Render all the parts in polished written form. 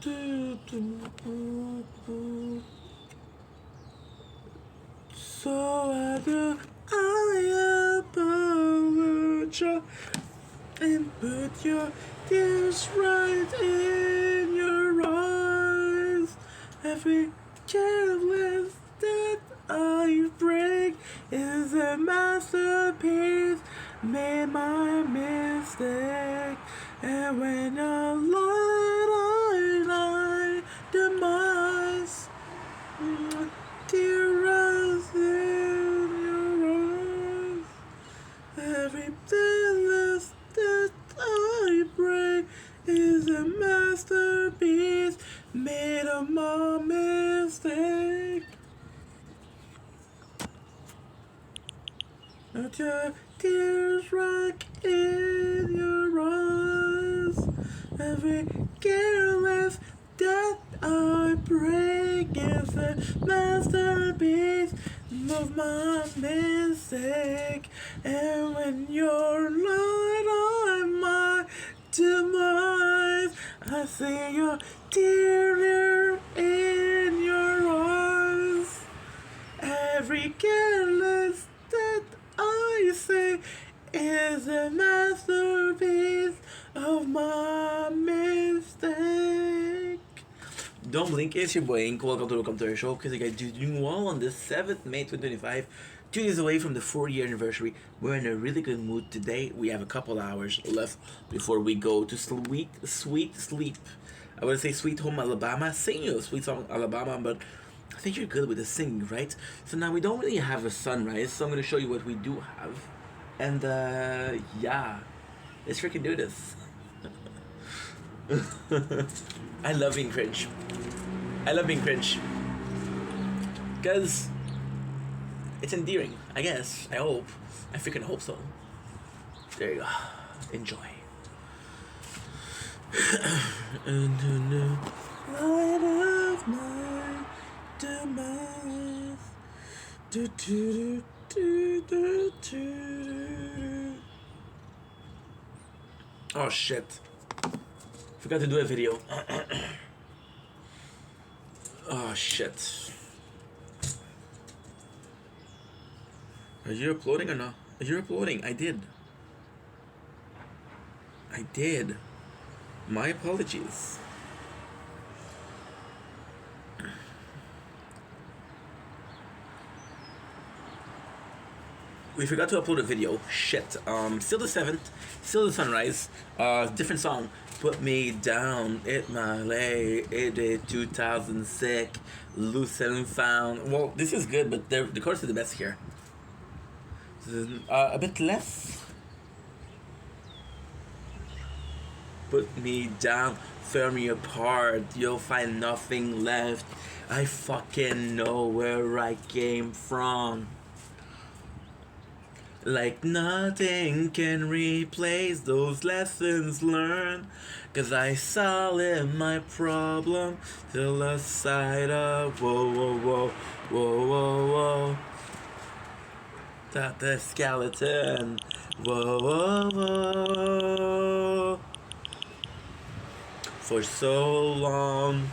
So I apologize and put your tears right in your eyes. Every careless that I break is a masterpiece. Made my mistake, and when a lie demise, tears in your eyes. Every endless that I break is a masterpiece made of my mistake. Not your tears rock in your eyes. Every careless that I break is a masterpiece of my mistake. And when you're light on my demise, I see your tear in your eyes. Every careless that I say is a masterpiece of my mistake. Don't blink, it's your boy Ink. Welcome to our show, because you guys are doing well on this 7th May 2025. 2 days away from the 4-year anniversary. We're in a really good mood today. We have a couple hours left before we go to sweet sleep. I would say Sweet Home Alabama. Sing you Sweet Home Alabama, but I think you're good with the singing, right? So now we don't really have a sunrise, so I'm going to show you what we do have. And yeah, let's freaking do this. I love being cringe. Because it's endearing, I guess. I hope. I freaking hope so. There you go. Enjoy. And the light of my demise. Do, do, do, do, do. Oh shit. Forgot to do a video. Oh shit. Are you uploading or not? You're uploading. I did. My apologies. We forgot to upload a video. Shit. Still the 7th. Still the sunrise. Different song. Put me down. It my lay. It did 2006. Loose and found. Well, this is good, but the chorus is the best here. A bit less. Put me down, tear me apart, you'll find nothing left. I fucking know where I came from. Like nothing can replace those lessons learned. 'Cause I solve my problem till the side of whoa. That the skeleton, whoa. For so long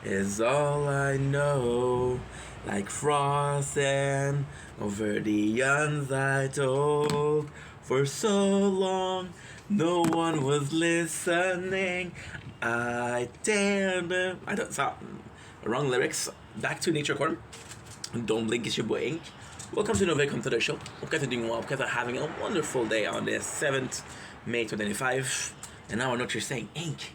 is all I know, like frosting over the untitled. For so long, no one was listening. I don't stop. Wrong lyrics. Back to Nature Corn. Don't blink, it's your boy Ink. Welcome to Welcome to the show. Hope you guys are doing well. Hope you guys are having a wonderful day on this 7th May 2025. And now I know what you're saying. Ink,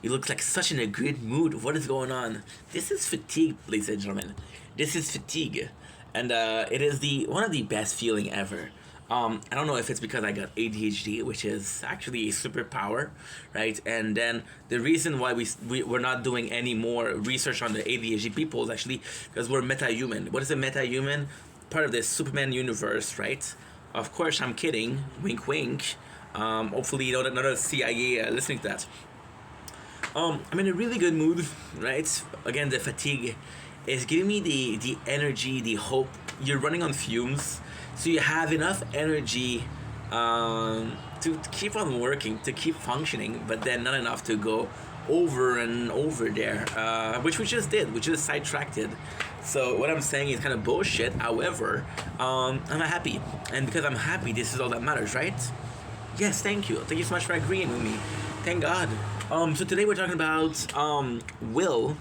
you look like such in a good mood. What is going on? This is fatigue, ladies and gentlemen. This is fatigue. And it is one of the best feeling ever. I don't know if it's because I got ADHD, which is actually a superpower, right? And then the reason why we're not doing any more research on the ADHD people is actually because we're meta-human. What is a meta-human? Part of the Superman universe, right? Of course, I'm kidding. Wink, wink. Hopefully, you know, not a CIA listening to that. I'm in a really good mood, right? Again, the fatigue is giving me the energy, the hope. You're running on fumes, so you have enough energy to keep on working, to keep functioning, but then not enough to go over and over there, which we just did. We just sidetracked it. So what I'm saying is kind of bullshit. However, I'm happy, and because I'm happy, this is all that matters, right? Yes, thank you. Thank you so much for agreeing with me. Thank God. So today we're talking about will.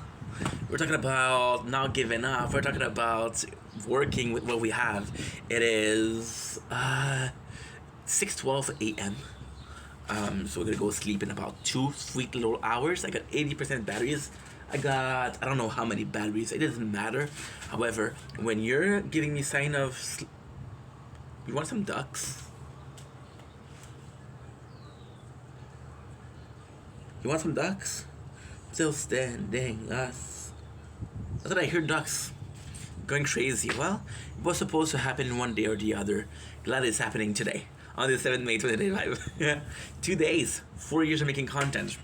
We're talking about not giving up. We're talking about working with what we have. It is 6:12 a.m. So we're gonna go sleep in about 2 sweet little hours. I got 80% batteries. I don't know how many batteries. It doesn't matter. However, when you're giving me sign of you want some ducks? You want some ducks? Still standing us. I thought I heard ducks going crazy. Well, it was supposed to happen one day or the other. Glad it's happening today. On the 7th May 2025. 2 days, 4 years of making content.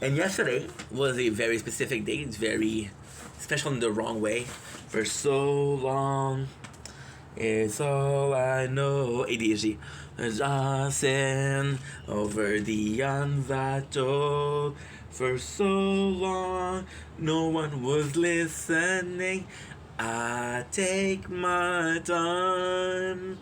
And yesterday was a very specific day. It's very special in the wrong way. For so long, it's all I know. ADHD. Dancing over the untold. For so long, no one was listening. I take my time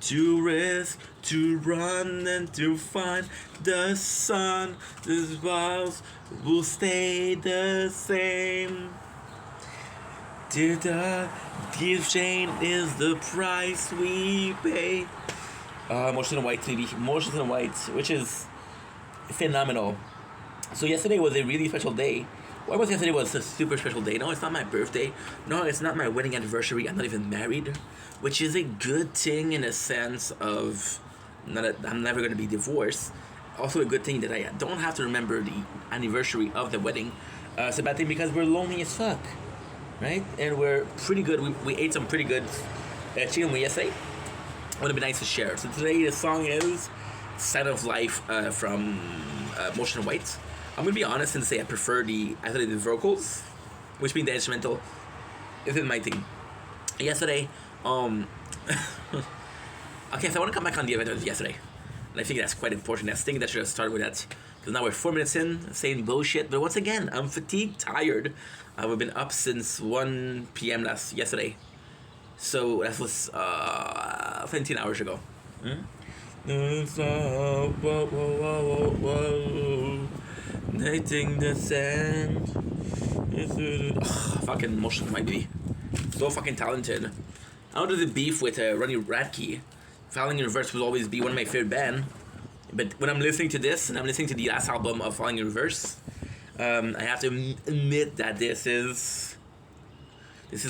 to risk, to run, and to find the sun. This vows will stay the same. Dear God, give Jane is the price we pay. Motions in White TV, Motions in White, which is phenomenal. So yesterday was a really special day. Why was yesterday was a super special day? No, it's not my birthday. No, it's not my wedding anniversary. I'm not even married, which is a good thing in a sense of I'm never going to be divorced. Also a good thing that I don't have to remember the anniversary of the wedding. It's a bad thing because we're lonely as fuck, right? And we're pretty good. We ate some pretty good chicken yesterday. It would have been nice to share. So today the song is Sign of Life from Motion White. I'm going to be honest and say I prefer the vocals, which means the instrumental isn't my thing. Yesterday, okay, so I want to come back on the event of yesterday. And I think that's quite important. I think that should have started with that. Because now we're 4 minutes in, saying bullshit. But once again, I'm fatigued, tired. We've been up since 1 p.m. yesterday. So that was 17 hours ago. Nighting the sand. Fucking Motion might be so fucking talented. I don't do the beef with Ronnie Radke. Falling in Reverse will always be one of my favorite band. But when I'm listening to this and I'm listening to the last album of Falling in Reverse, I have to admit that this is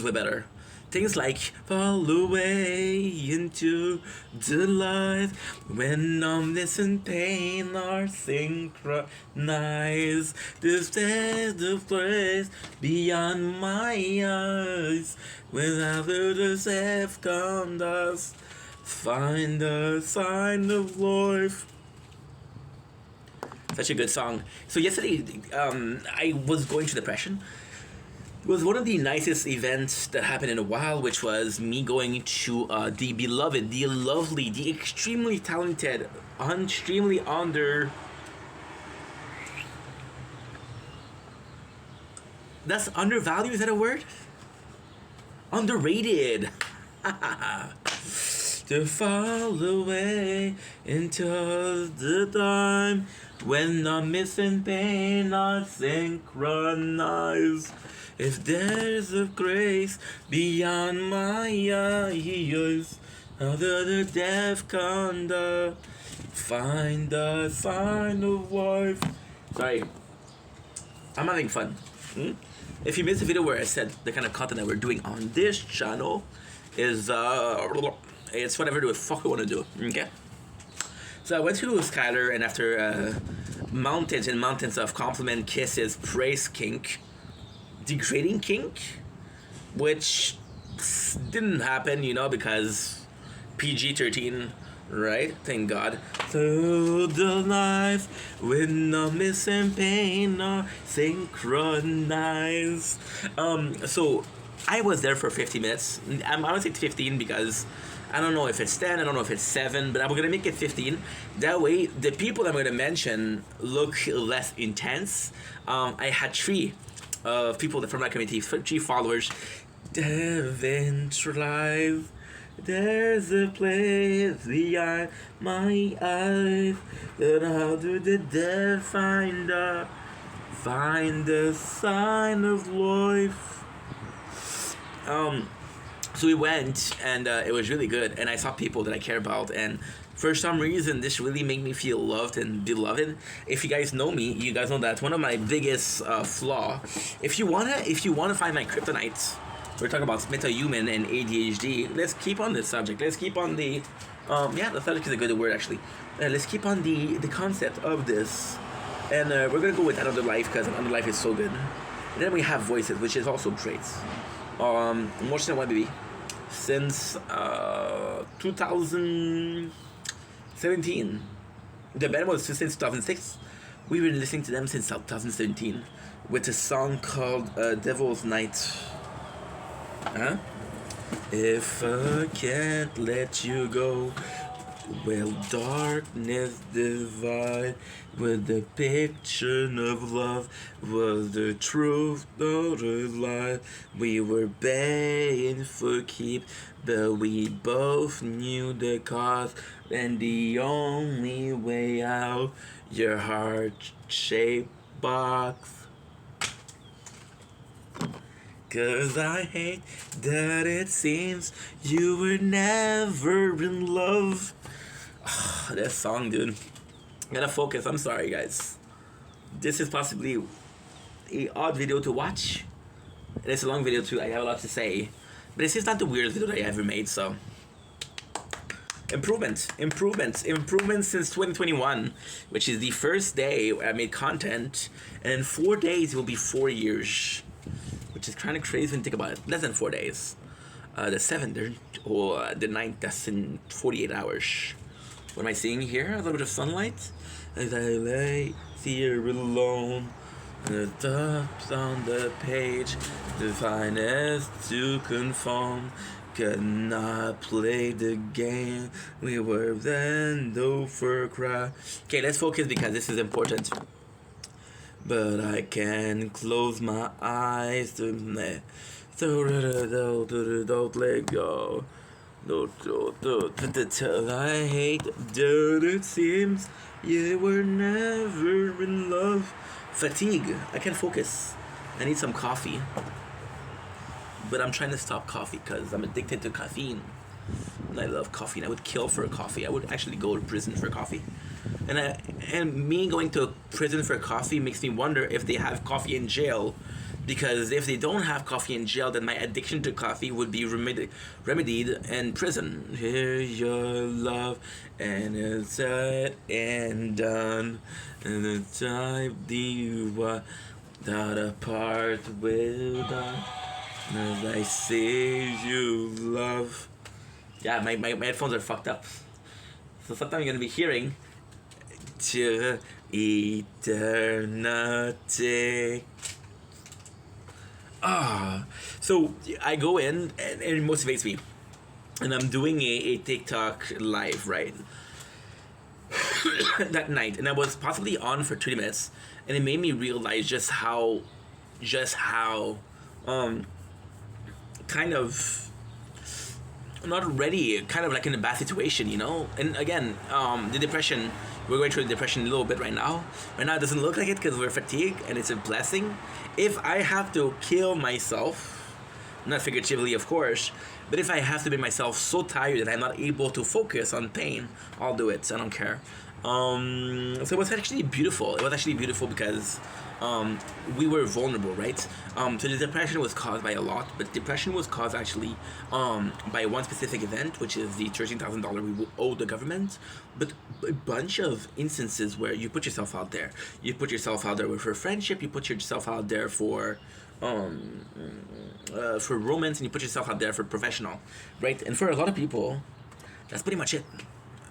way better. Things like fall away into the light when numbness and pain are synchronized. This is the place beyond my eyes. When others have come dust, find the sign of life. Such a good song. So yesterday, I was going through depression. It was one of the nicest events that happened in a while, which was me going to the beloved, the lovely, the extremely talented, extremely That's undervalued, is that a word? Underrated. To fall away into the time when the missing pain are synchronized. If there's a grace beyond my eyes, other the death conduct, find the sign of life. Sorry, I'm having fun. If you missed the video where I said the kind of content that we're doing on this channel is it's whatever the fuck we want to do. Okay. So I went to Skylar, and after mountains and mountains of compliment, kisses, praise, kink, degrading kink, which didn't happen, because PG-13, right? Thank God. Through the life with no missing pain or synchronized. So I was there for 15 minutes. I'm honestly 15 because I don't know if it's 10, I don't know if it's 7, but I'm gonna make it 15. That way, the people I'm gonna mention look less intense. I had 3 people from my community, 3 followers. Devon's Live. There's a place beyond my eyes. And how do the dead find the sign of life? So we went, and it was really good, and I saw people that I care about, and for some reason this really made me feel loved and beloved. If you guys know me, you guys know that's one of my biggest flaw. If you wanna find my kryptonite, we're talking about metahuman and ADHD. Let's keep on this subject. Let's keep on the the subject is a good word actually. Let's keep on the concept of this, and we're gonna go with Another Life because Another Life is so good. And then we have Voices, which is also great. More than one baby since 2017. The band was since 2006. We've been listening to them since 2017 with a song called Devil's Night. Huh? If I can't let you go, well, darkness divide with the picture of love was the truth, not a lie. We were begging for keep, but we both knew the cost, and the only way out, your heart-shaped box. 'Cause I hate that it seems you were never in love. That song, dude. Gotta focus. I'm sorry, guys. This is possibly a odd video to watch. And it's a long video too. I have a lot to say, but it's just not the weirdest video that I ever made. So improvements since 2021, which is the first day I made content, and in 4 days it will be 4 years, which is kind of crazy when you think about it. Less than 4 days. The 7th or the 9th, that's in 48 hours. What am I seeing here? A little bit of sunlight. As I lay here alone, the dots on the page, the finest to conform. Could not play the game. We were then over cry. Okay, let's focus because this is important. But I can't close my eyes to me. Don't let go. I hate that it seems you were never in love. Fatigue. I can't focus. I need some coffee. But I'm trying to stop coffee because I'm addicted to caffeine. And I love coffee, and I would kill for a coffee. I would actually go to prison for coffee. And me going to prison for coffee makes me wonder if they have coffee in jail. Because if they don't have coffee in jail, then my addiction to coffee would be remedied in prison. Here's your love, and it's said and done. And the time you are not apart will die. As I see you love. Yeah, my headphones are fucked up. So sometimes you're gonna be hearing to eternity. So I go in and it motivates me. And I'm doing a TikTok live, right? That night. And I was possibly on for 30 minutes. And it made me realize just how kind of not ready, kind of like in a bad situation, you know? And again, the depression, we're going through the depression a little bit right now. Right now it doesn't look like it because we're fatigued, and it's a blessing. If I have to kill myself, not figuratively of course, but if I have to make myself so tired that I'm not able to focus on pain, I'll do it. I don't care. So it was actually beautiful. It was actually beautiful because we were vulnerable, right? So the depression was caused by a lot, but depression was caused actually by one specific event, which is the $13,000 we owe the government, but a bunch of instances where you put yourself out there. You put yourself out there for friendship, you put yourself out there for romance, and you put yourself out there for professional, right? And for a lot of people, that's pretty much it.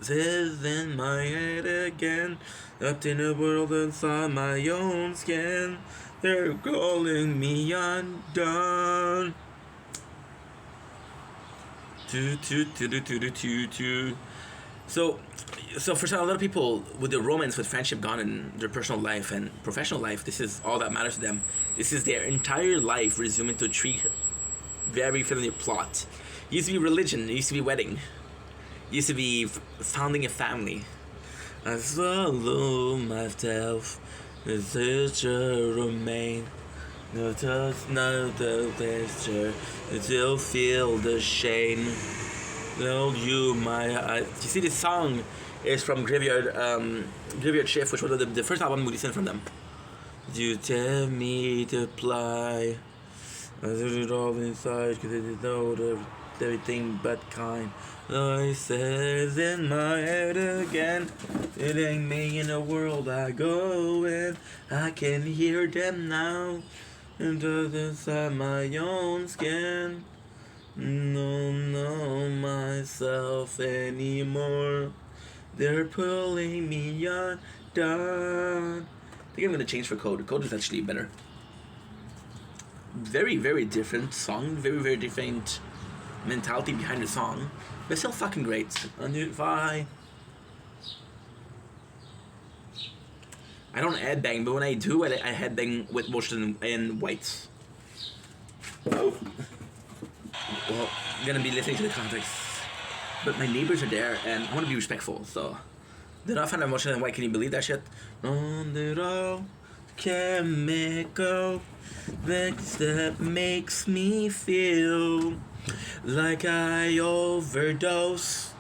Live in my head again, up in the world inside my own skin. They're calling me undone. So, so for a lot of people, with the romance, with friendship gone in their personal life and professional life, this is all that matters to them. This is their entire life resuming to a very familiar plot. It used to be religion. It used to be wedding. It used to be founding a family. I swallow myself, the future remain. No touch, no the pleasure, still feel the shame. No, you, you see, this song is from Graveyard Shift, which was the first album we listened from them. You tell me to apply. I did it all inside because I didn't know everything but kind. Voices in my head again. It ain't me in the world I go in. I can hear them now. Into inside my own skin. No myself anymore. They're pulling me on down. I think I'm gonna change for Code. Code is actually better. Very, very different song. Very, very different mentality behind the song. But still fucking great. I don't headbang, but when I do, I headbang with motion and whites. Oh. Well, I'm gonna be listening to the context. But my neighbors are there, and I want to be respectful, so... Did I find emotion and white? Can you believe that shit? On it all, chemical that makes me feel like I overdose.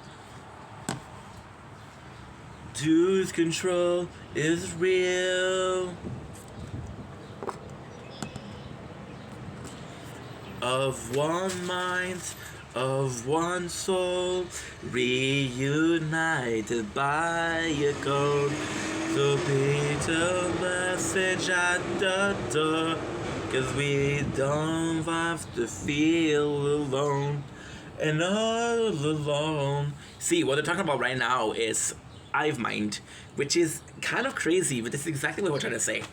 Lose control is real. Of one mind, of one soul, reunited by a code. So beat a message at the door, 'cause we don't have to feel alone and all alone. See, what they're talking about right now is Hive Mind, which is kind of crazy, but this is exactly what we're trying to say.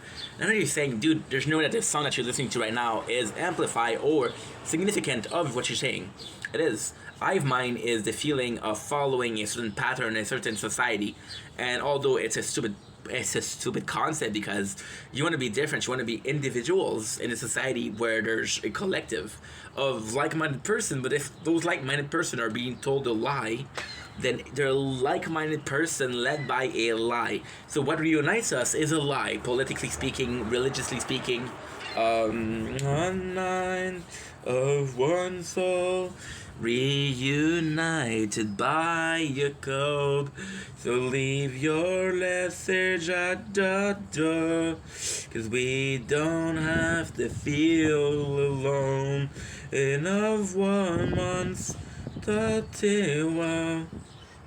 I know you're saying, dude, there's no way that this song that you're listening to right now is amplified or significant of what you're saying. It is. Hive Mind is the feeling of following a certain pattern in a certain society, and although it's a stupid concept because you want to be different, you want to be individuals in a society where there's a collective of like-minded person, but if those like-minded person are being told a lie, then they're a like-minded person led by a lie. So what reunites us is a lie, politically speaking, religiously speaking. One mind of one soul, reunited by a code. So leave your message at the door, 'cause we don't have to feel alone. Enough 1 month, 31.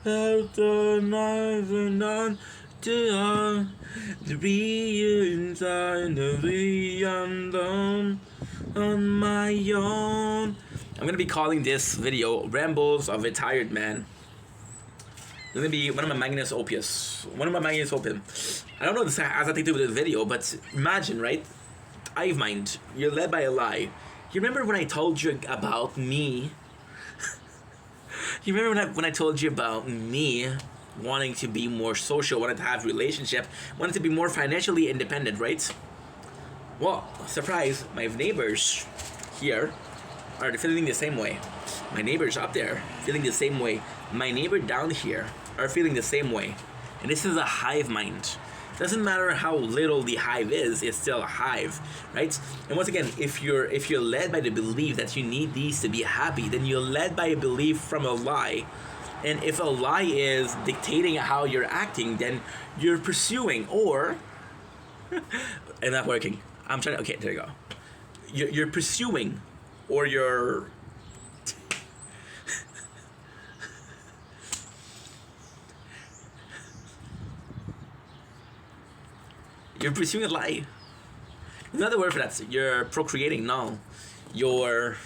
Out the knives and on to the reunion of the unknown on my own. I'm gonna be calling this video Rambles of a Tired Man. It's gonna be one of my magnus opus. I don't know if this has anything to do with the video, but imagine, right? Hive Mind, you're led by a lie. You remember when I told you about me? You remember when I told you about me wanting to be more social, wanted to have relationship, wanted to be more financially independent, right? Well, surprise, my neighbors here are feeling the same way. My neighbors up there feeling the same way. My neighbor down here are feeling the same way. And this is a hive mind. Doesn't matter how little the hive is, it's still a hive, right? And once again, if you're led by the belief that you need these to be happy, then you're led by a belief from a lie. And if a lie is dictating how you're acting, then you're pursuing, or and not working. I'm trying to, okay, there you go. You're pursuing, or you're you're pursuing a lie. Another word for that, you're procreating. No, you're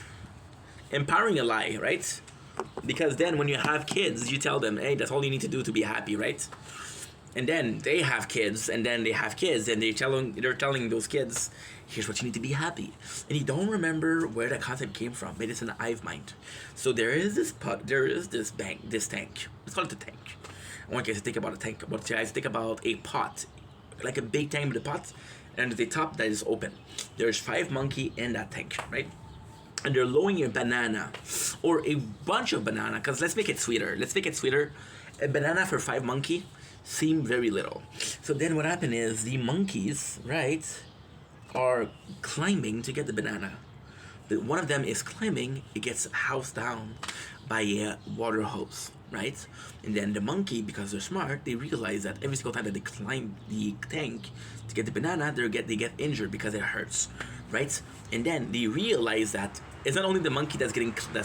empowering a lie, right? Because then when you have kids, you tell them, hey, that's all you need to do to be happy, right? And then they have kids, and then they have kids, and they're telling those kids, here's what you need to be happy. And you don't remember where that concept came from, but it's an hive mind. So there is this tank. Let's call it a tank. I want you guys to think about a tank. I want you guys to think about a pot, like a big tank with a pot, and at the top that is open. There's 5 monkeys in that tank, right? And they're lowering a banana, or a bunch of banana, because let's make it sweeter. A banana for 5 monkeys seem very little. So then what happened is the monkeys, right, are climbing to get the banana. But one of them is climbing, it gets housed down by a water hose, right? And then the monkey, because they're smart, they realize that every single time that they climb the tank to get the banana, they get injured because it hurts, right? And then they realize that it's not only the monkey that's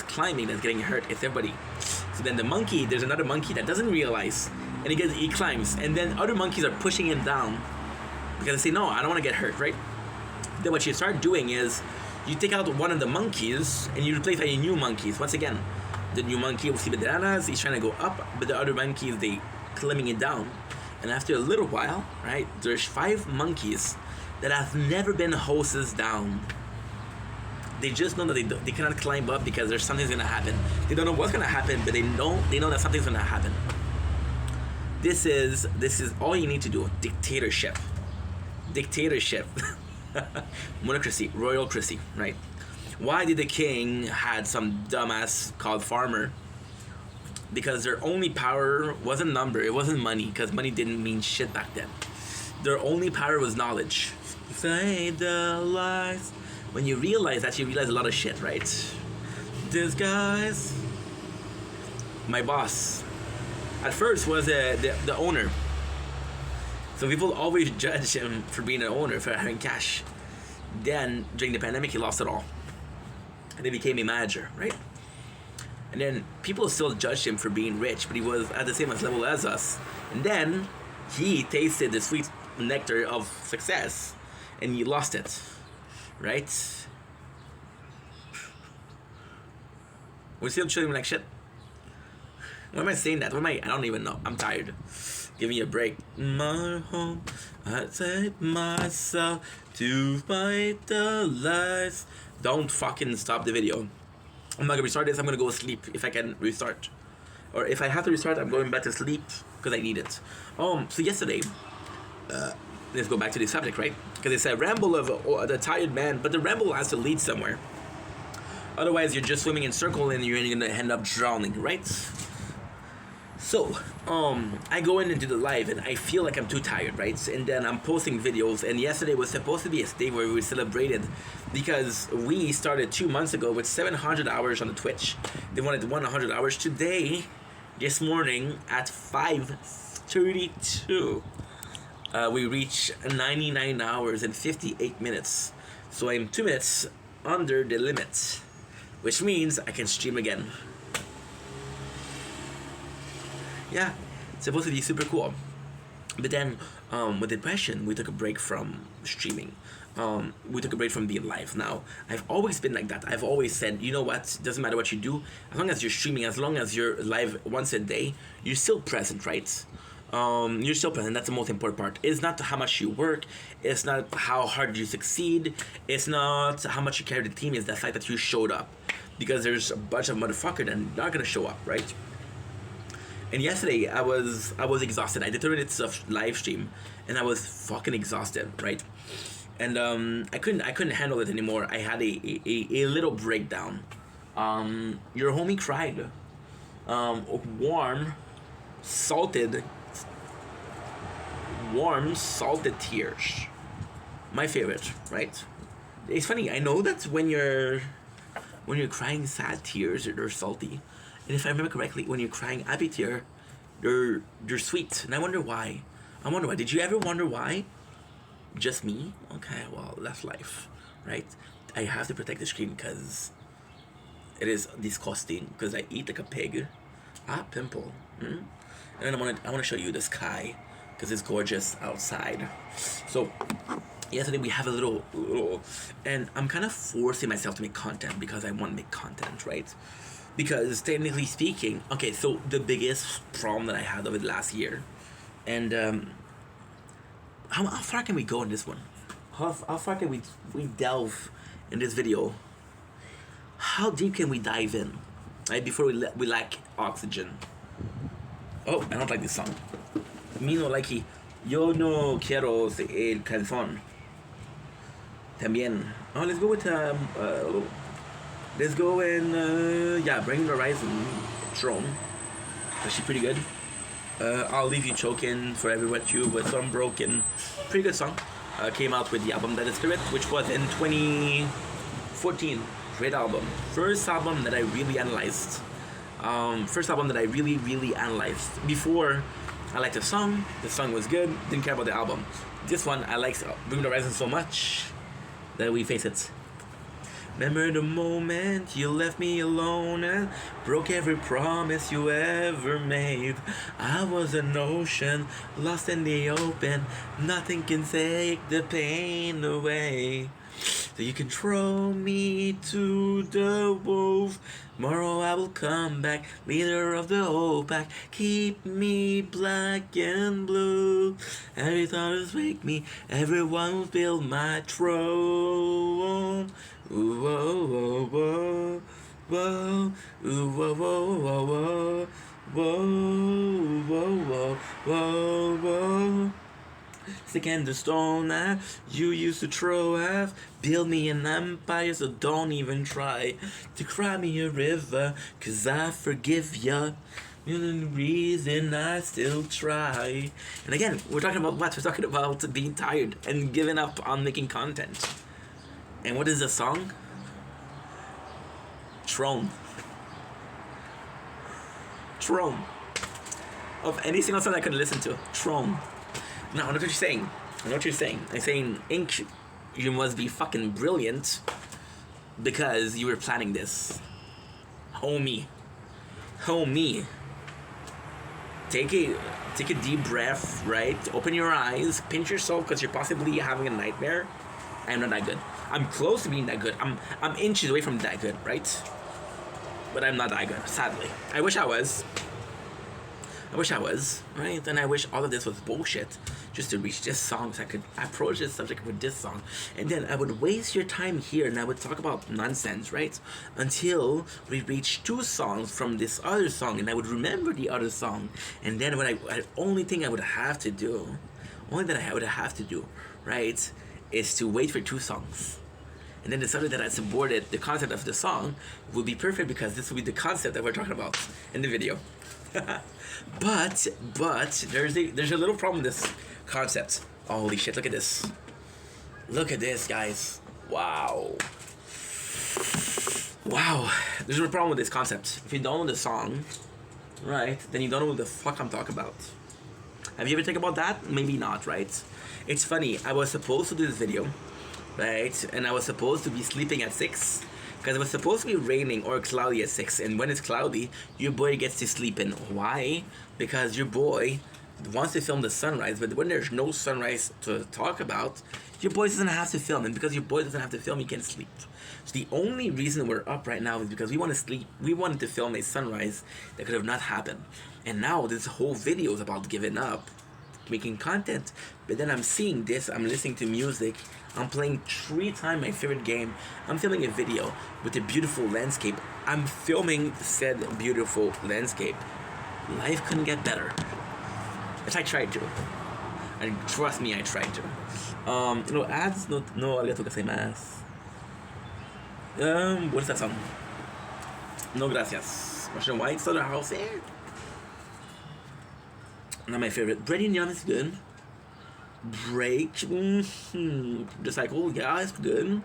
climbing that's getting hurt, it's everybody. So then there's another monkey that doesn't realize, and he climbs, and then other monkeys are pushing him down because they say, no, I don't want to get hurt, right? Then what you start doing is you take out one of the monkeys and you replace by new monkeys. Once again, the new monkey will see the bananas, he's trying to go up, but the other monkeys, they climbing it down. And after a little while, right, there's 5 monkeys that have never been hoses down. They just know that they cannot climb up because there's something's gonna happen. They don't know what's gonna happen, but they know that something's gonna happen. This is all you need to do. Dictatorship. Monocracy, royalcracy, right? Why did the king had some dumbass called farmer? Because their only power wasn't number, it wasn't money, because money didn't mean shit back then. Their only power was knowledge. Say the lies. When you realize that, you realize a lot of shit, right? This guy's my boss. At first was the owner. So people always judge him for being an owner, for having cash. Then, during the pandemic, he lost it all. And he became a manager, right? And then people still judged him for being rich, but he was at the same level as us. And then he tasted the sweet nectar of success, and he lost it, right? We're still chilling like shit. Why am I saying that? I don't even know. I'm tired. Give me a break. My home, I take myself to fight the lies. Don't fucking stop the video. I'm not gonna restart this. I'm gonna go sleep if I can restart. Or if I have to restart, I'm going back to sleep because I need it. So yesterday, let's go back to the subject, right? Because it's a ramble of the tired man, but the ramble has to lead somewhere. Otherwise, you're just swimming in circle and you're gonna end up drowning, right? So, I go into the live and I feel like I'm too tired, right? And then I'm posting videos, and yesterday was supposed to be a day where we celebrated because we started 2 months ago with 700 hours on the Twitch. They wanted 100 hours. Today, this morning at 5:32, we reached 99 hours and 58 minutes. So I'm 2 minutes under the limit, which means I can stream again. Yeah, it's supposed to be super cool. But then, with depression, we took a break from streaming. We took a break from being live. Now, I've always been like that. I've always said, you know what, doesn't matter what you do, as long as you're streaming, as long as you're live once a day, you're still present, right? You're still present. That's the most important part. It's not how much you work. It's not how hard you succeed. It's not how much you carry the team. It's the fact that you showed up. Because there's a bunch of motherfuckers that are not going to show up, right? And yesterday, I was exhausted. I did 30 minutes of live stream, and I was fucking exhausted, right? And I couldn't handle it anymore. I had a little breakdown. Your homie cried. Warm, salted tears. My favorite, right? It's funny. I know that when you're crying sad tears, they're salty. And if I remember correctly, when you're crying happy tear, they're sweet. And I wonder why. Did you ever wonder why? Just me? Okay, well, that's life, right? I have to protect the screen because it is disgusting. Because I eat like a pig. Pimple. And then I want to show you the sky because it's gorgeous outside. So yesterday we have a little, and I'm kind of forcing myself to make content because I want to make content, right? Because technically speaking, okay, so the biggest problem that I had over the last year, And how far can we go in this one? How far can we delve in this video? How deep can we dive in, right? Before we lack oxygen. Oh, I don't like this song. Me no like it. Yo no quiero el calzón. También. Oh, let's go with let's go and yeah, Bring the Horizon Throne. Actually pretty good. I'll Leave You Choking, Forever With You, with Some Broken. Pretty good song. Came out with the album That Is Spirit, which was in 2014. Great album. First album that I really analyzed. First album that I really analyzed. Before, I liked the song was good, didn't care about the album. This one, I liked Bring the Horizon so much that we face it. Remember the moment you left me alone and broke every promise you ever made. I was an ocean, lost in the open. Nothing can take the pain away. So you can throw me to the wolves. Tomorrow I will come back, leader of the whole pack. Keep me black and blue. Every thought is wake me. Everyone will build my throne. Ooh, whoa, whoa, whoa, whoa, ooh, whoa, whoa, whoa, whoa, whoa, whoa, whoa. Stick and the stone that you used to throw at. Build me an empire, so don't even try to cry me a river, 'cause I forgive ya. You're the reason I still try. And again, we're talking about what? We're talking about being tired and giving up on making content. And what is the song? Throne. Throne. Of any single song I could listen to. Throne. No, I know what you're saying. I'm saying, Ink, you must be fucking brilliant because you were planning this. Homie. Take a deep breath, right? Open your eyes. Pinch yourself because you're possibly having a nightmare. I'm not that good. I'm close to being that good. I'm inches away from that good, right? But I'm not that good, sadly. I wish I was, right? And I wish all of this was bullshit just to reach this song so I could approach this subject with this song. And then I would waste your time here and I would talk about nonsense, right? Until we reach 2 songs from this other song and I would remember the other song. And then only thing I would have to do, right, is to wait for 2 songs. And then the subject that I supported, the concept of the song, would be perfect because this will be the concept that we're talking about in the video. but there's a little problem with this concept. Holy shit, look at this. Look at this, guys. Wow. There's a problem with this concept. If you don't know the song, right, then you don't know what the fuck I'm talking about. Have you ever think about that? Maybe not, right? It's funny, I was supposed to do this video, right? And I was supposed to be sleeping at 6 because it was supposed to be raining or cloudy at 6. And when it's cloudy, your boy gets to sleep in. Why? Because your boy wants to film the sunrise, but when there's no sunrise to talk about, your boy doesn't have to film. And because your boy doesn't have to film, he can sleep. So the only reason we're up right now is because we want to sleep. We wanted to film a sunrise that could have not happened. And now this whole video is about giving up making content. But then I'm seeing this, I'm listening to music, I'm playing 3 times my favorite game, I'm filming a video with a beautiful landscape. I'm filming said beautiful landscape. Life couldn't get better if I tried to. And trust me, I tried to. Ads no arigatou gozaimasu. What is that song? No gracias. Russian White Southern House Air. Not my favorite. Bread and Yum is good. Break. The Cycle, yeah, it's good.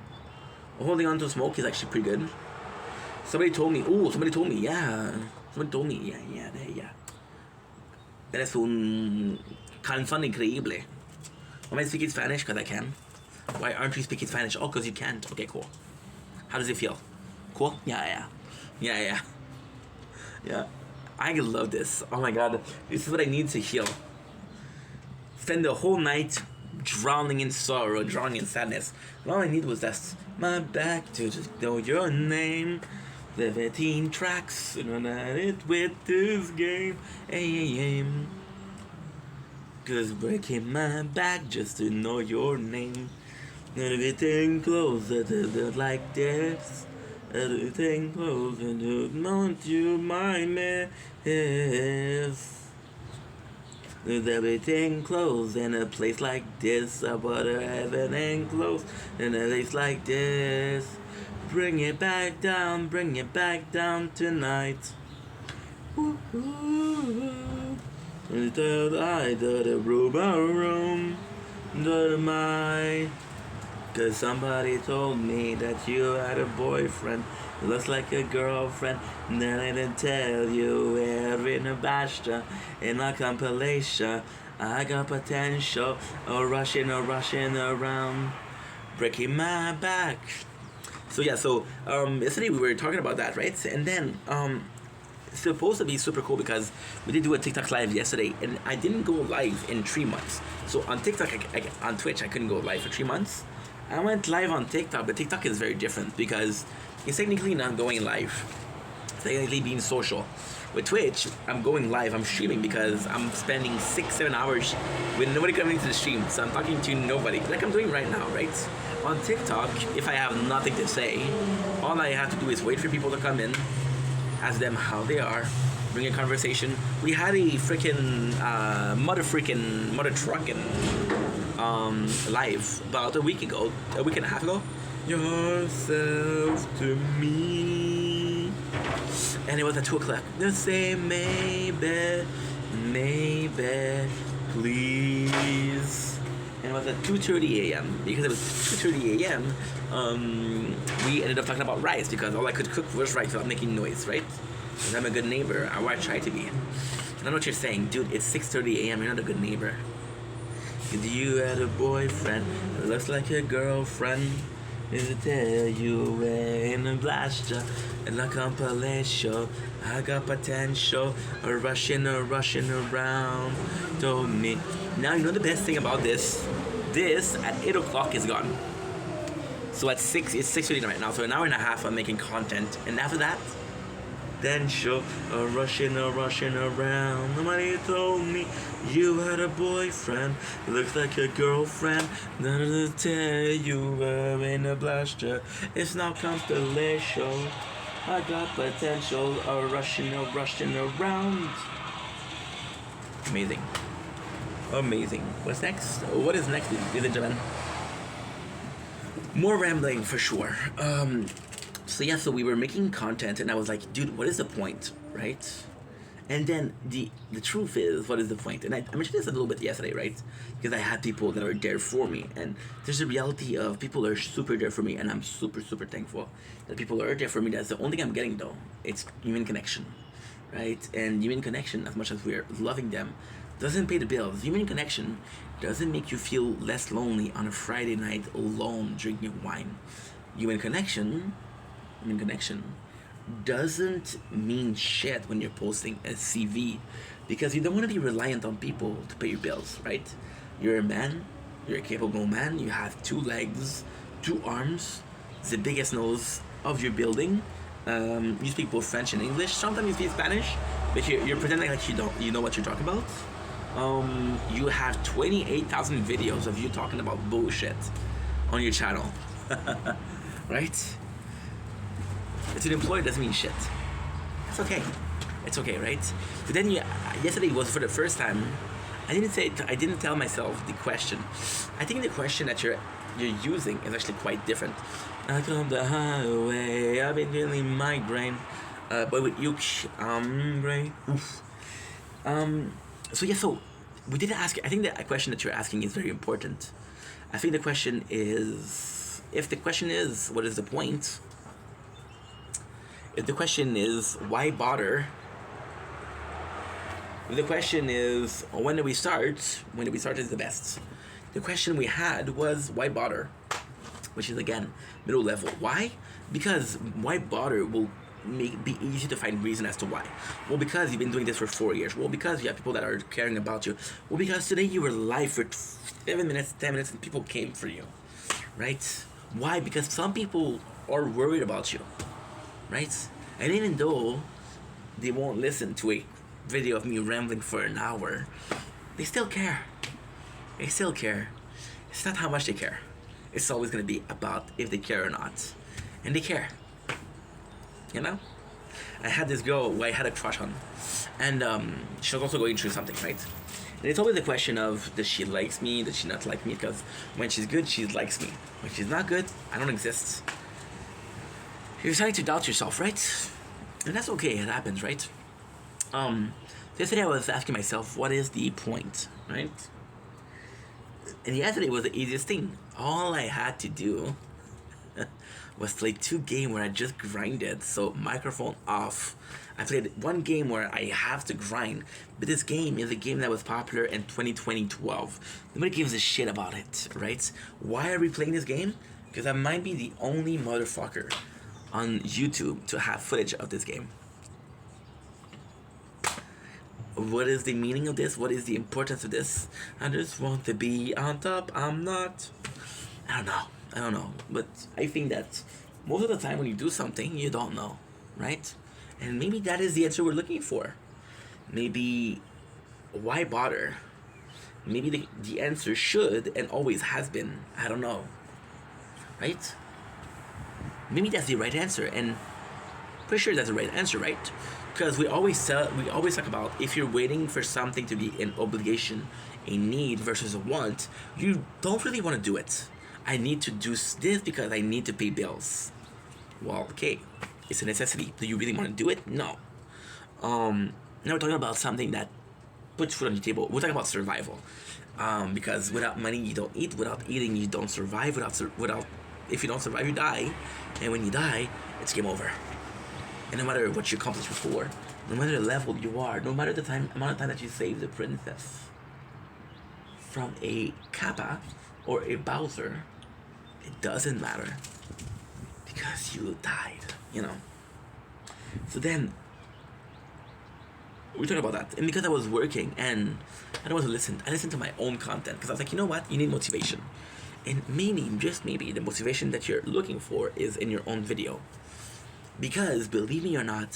Holding On to Smoke is actually pretty good. Somebody told me, yeah. Eres un canzone increíble. Why am I speaking Spanish? Because I can. Why aren't you speaking Spanish? Oh, because you can't. Okay, cool. How does it feel? Cool? Yeah. I love this. Oh my god. This is what I need to heal. Spend the whole night drowning in sorrow, drowning in sadness. And all I need was this. My back to just know your name. 17 tracks, and I'm at it with this game. Hey. 'Cause breaking my back just to know your name. Everything closer to the like this. Everything closer to know you my man is. With everything closed in a place like this, I wanna have everything closed in a place like this. Bring it back down tonight. Woo-hoo. Until I do the room, do my. 'Cause somebody told me that you had a boyfriend who looks like a girlfriend. And then I didn't tell you we're in a bastion, in a compilation. I got potential, rushing around, breaking my back. So yeah, yesterday we were talking about that, right? And then it's supposed to be super cool because we did do a TikTok live yesterday, and I didn't go live in 3 months. So on TikTok, on Twitch, I couldn't go live for 3 months. I went live on TikTok, but TikTok is very different because it's technically not going live. It's technically being social. With Twitch, I'm going live, I'm streaming because I'm spending 6-7 hours with nobody coming to the stream. So I'm talking to nobody, like I'm doing right now, right? On TikTok, if I have nothing to say, all I have to do is wait for people to come in, ask them how they are, bring a conversation. We had a freaking mother trucking live about a week and a half ago. Yourself to me, and it was at 2 o'clock. Just say maybe, please. And it was at 2:30 a.m. Because it was 2:30 a.m. We ended up talking about rice because all I could cook was rice without making noise, right? Because I'm a good neighbor, or I try to be. I know what you're saying, dude. It's 6:30 a.m. You're not a good neighbor. You had a boyfriend that looks like a girlfriend. Is it tell you we're in a blaster and a compilation? I got potential, rushing around. Told me. Now you know the best thing about this. This at 8 o'clock is gone. So at 6, it's 6:30 right now. So an hour and a half I'm making content, and after that, then show rushing around. Nobody told me you had a boyfriend. Looks like a girlfriend. None of the tell you were in a blaster. It's not constellation. I got potential. Rushing around. Amazing. What's next? What is next, ladies and gentlemen? More rambling for sure. So we were making content, and I was like, dude, what is the point, right? And then the truth is, what is the point? And I mentioned this a little bit yesterday, right? Because I had people that are there for me, and there's a reality of people are super there for me, and I'm super thankful that people are there for me. That's the only thing I'm getting though. It's human connection, right? And human connection, as much as we're loving them, doesn't pay the bills. Human connection doesn't make you feel less lonely on a Friday night alone drinking wine. Human connection doesn't mean shit when you're posting a CV, because you don't want to be reliant on people to pay your bills, right? You're a man, you're a capable man, you have 2 legs, 2 arms, the biggest nose of your building. You speak both French and English. Sometimes you speak Spanish, but you're pretending like you know what you're talking about. You have 28,000 videos of you talking about bullshit on your channel, right? It's an employer, doesn't mean shit. It's okay, right? But then yesterday was for the first time. I didn't tell myself the question. I think the question that you're using is actually quite different. I come the highway, I've been feeling migraine, but with you, brain. So we did ask. I think the question that you're asking is very important. I think the question is, what is the point? If the question is, why bother? If the question is, when do we start? When do we start is the best. The question we had was, why bother? Which is, again, middle level. Why? Because why bother will be easy to find reason as to why. Well, because you've been doing this for 4 years. Well, because you have people that are caring about you. Well, because today you were live for 7 minutes, 10 minutes, and people came for you. Right? Why? Because some people are worried about you. Right? And even though they won't listen to a video of me rambling for an hour, they still care. I still care. It's not how much they care. It's always gonna be about if they care or not. And they care. You know? I had this girl who I had a crush on. And she was also going through something, right? And it's always a question of, does she likes me, does she not like me? Because when she's good, she likes me. When she's not good, I don't exist. You're starting to doubt yourself, right? And that's okay, it happens, right? Yesterday I was asking myself, what is the point, right? And yesterday was the easiest thing. All I had to do was play 2 games where I just grinded. So microphone off. I played 1 game where I have to grind, but this game is a game that was popular in 2012. Nobody gives a shit about it, right? Why are we playing this game? Because I might be the only motherfucker on YouTube to have footage of this game. What is the meaning of this? What is the importance of this? I just want to be on top. I'm not. I don't know. But I think that most of the time when you do something, you don't know, right? And maybe that is the answer we're looking for. Maybe why bother? Maybe the answer should and always has been, I don't know, right? Maybe that's the right answer, and pretty sure that's the right answer, right? Because we always talk about, if you're waiting for something to be an obligation, a need versus a want, you don't really want to do it. I need to do this because I need to pay bills. Well, okay, it's a necessity. Do you really want to do it? No. Now we're talking about something that puts food on the table. We're talking about survival. Because without money, you don't eat. Without eating, you don't survive. If you don't survive, you die. And when you die, it's game over. And no matter what you accomplished before, no matter the level you are, no matter the amount of time that you saved the princess from a Kappa or a Bowser, it doesn't matter. Because you died, you know. So then, we talk about that. And because I was working and I don't want to listen, I listened to my own content. Because I was like, you know what? You need motivation. And maybe, just maybe, the motivation that you're looking for is in your own video. Because, believe me or not,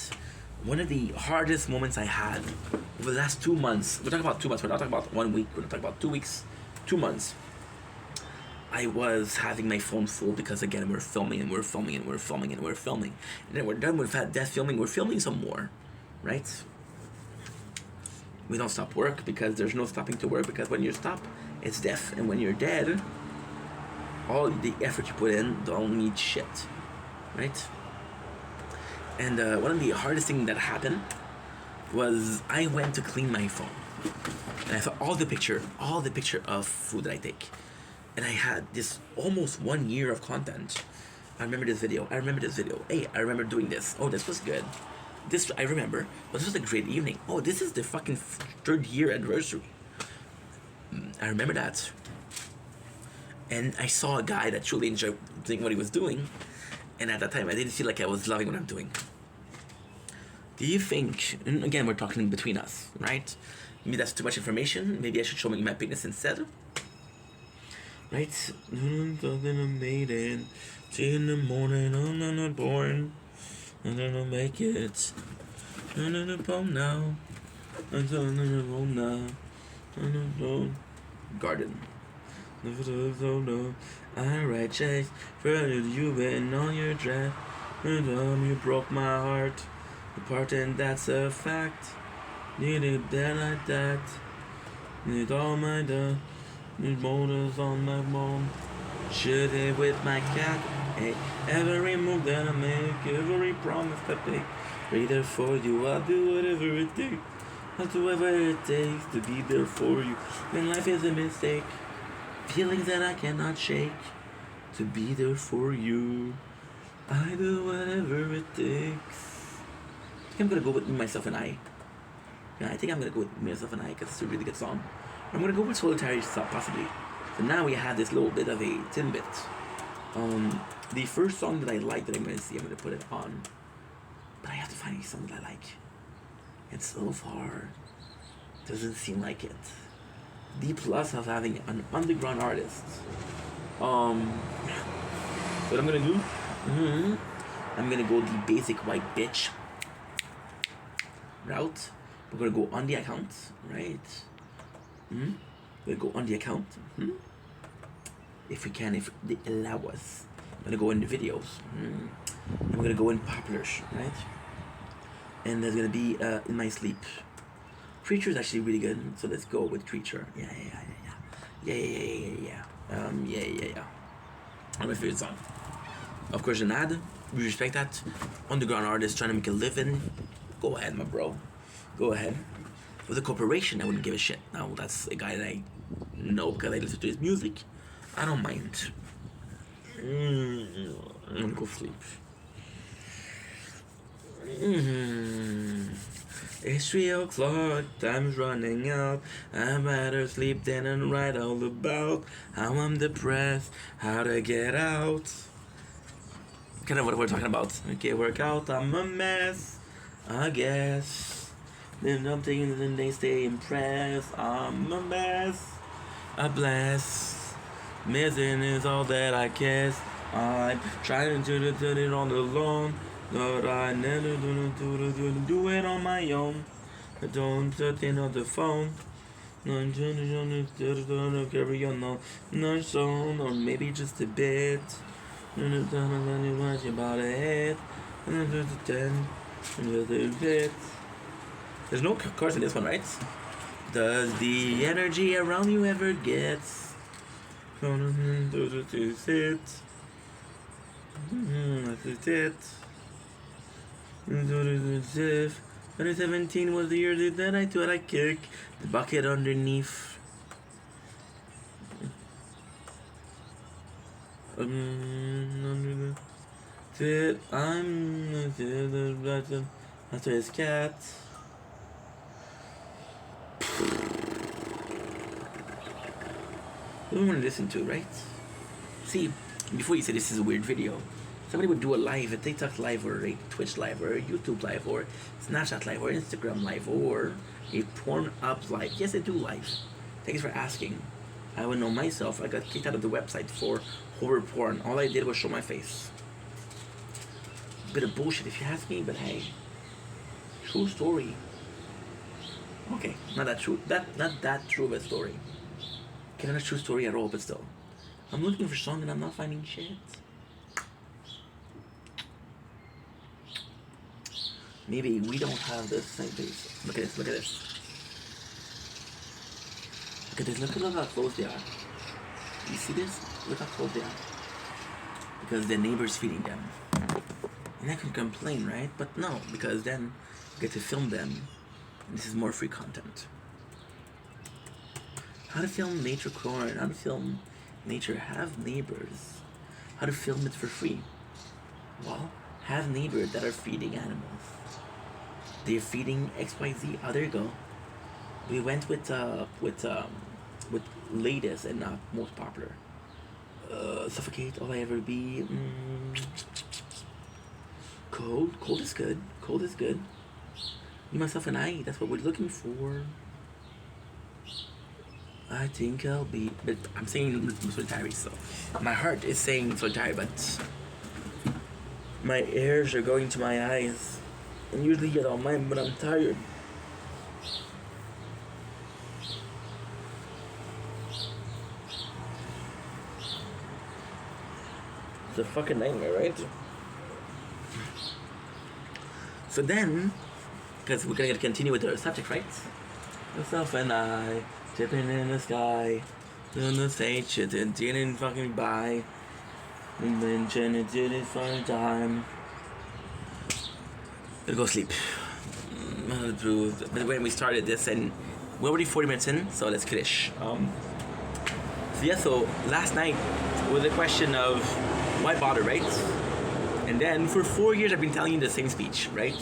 one of the hardest moments I had over the last 2 months, we're talking about 2 months, we're not talking about 1 week, we're not talking about 2 weeks, 2 months. I was having my phone full because, again, we're filming and we're filming and we're filming and we're filming. And then we're done with that filming, we're filming some more, right? We don't stop work because there's no stopping to work, because when you stop, it's death. And when you're dead, all the effort you put in don't mean shit, right? And one of the hardest things that happened was I went to clean my phone. And I saw all the picture of food that I take. And I had this almost 1 year of content. I remember this video. Hey, I remember doing this. Oh, this was good. This, I remember. But this was a great evening. Oh, this is the fucking 3rd year anniversary. I remember that. And I saw a guy that truly enjoyed doing what he was doing. And at that time, I didn't feel like I was loving what I'm doing. Do you think, and again, we're talking between us, right? Maybe that's too much information. Maybe I should show me my penis instead. Right? Something I made it. 2 in the morning, I'm not born. I'm gonna make it. I'm in the phone now. I'm in the phone now. I'm in the garden. I write checks for you waiting on your draft. You broke my heart apart, and that's a fact. Needed that like that. Need all my need motors on my bone. Shoot it with my cat. Hey, every move that I make, every promise I make. Be there for you, I'll do whatever it takes. I'll do whatever it takes to be there for you when life is a mistake. Feelings that I cannot shake. To be there for you, I do whatever it takes. I think I'm gonna go with Myself and I. Yeah, I think I'm gonna go with Myself and I because it's a really good song. I'm gonna go with Solitary possibly. So now we have this little bit of a tidbit. The first song that I like that I'm gonna see, I'm gonna put it on. But I have to find a song that I like. And so far, doesn't seem like it. The plus of having an underground artist. What I'm gonna do? I'm gonna go the basic white bitch route. We're gonna go on the account, right? We'll go on the account. If we can, if they allow us. I'm gonna go in the videos. And we're gonna go in populars, right? And there's gonna be in my sleep. Creature is actually really good, so let's go with Creature. Yeah. My favorite song. Of course, an ad. We respect that. Underground artist trying to make a living. Go ahead, my bro. Go ahead. With a corporation, I wouldn't give a shit. Now that's a guy that I know because I listen to his music. I don't mind. I'm gonna go sleep. It's 3 o'clock, time's running out. I'd rather sleep than and write all about how I'm depressed, how to get out. Kind of what we're talking about. Okay, work out, I'm a mess, I guess. Then I'm thinking then they stay impressed. I'm a mess, a bless. Missing is all that I guess. I'm trying to do it on the lawn. But I never do it on my own. I don't put in on the phone. Carry on, no song, or maybe just a bit. Much about it. There's no chorus in this one, right? Does the energy around you ever get? That's it. 2017 was the year that I thought I kicked the bucket underneath. Under the I'm the after his cat. What do we want to listen to, right? See, before you say this is a weird video, somebody would do a live, a TikTok live, or a Twitch live, or a YouTube live, or Snapchat live, or Instagram live, or a Pornhub live. Yes, I do live. Thanks for asking. I would know myself. I got kicked out of the website for horror porn. All I did was show my face. Bit of bullshit if you ask me, but hey, true story. Okay, not that true. Not that true of a story. Okay, not a true story at all, but still. I'm looking for song and I'm not finding shit. Maybe we don't have the same face. Look at this, look at this. Look at this, look at how close they are. You see this? Look how close they are. Because the neighbor's feeding them. And I can complain, right? But no, because then you get to film them. And this is more free content. How to film nature corn, how to film nature, have neighbors. How to film it for free. Well, have neighbors that are feeding animals. They're feeding XYZ. Oh, there you go. We went with latest and not most popular. Suffocate, all I ever be. Cold is good. Cold is good. Me, myself, and I. That's what we're looking for. I think I'll be, but I'm saying solitary, so my heart is saying solitary, but my ears are going to my eyes, and usually I don't mind, but I'm tired. It's a fucking nightmare, right? So then, because we're gonna continue with the subject, right? Myself and I. Tipping in the sky, doing the same shit and didn't fucking buy. And then Jenny did it for a time. Gonna go sleep. But when we started this, and we're already 40 minutes in, so let's finish. So last night was a question of why bother, right? And then for 4 years I've been telling you the same speech, right?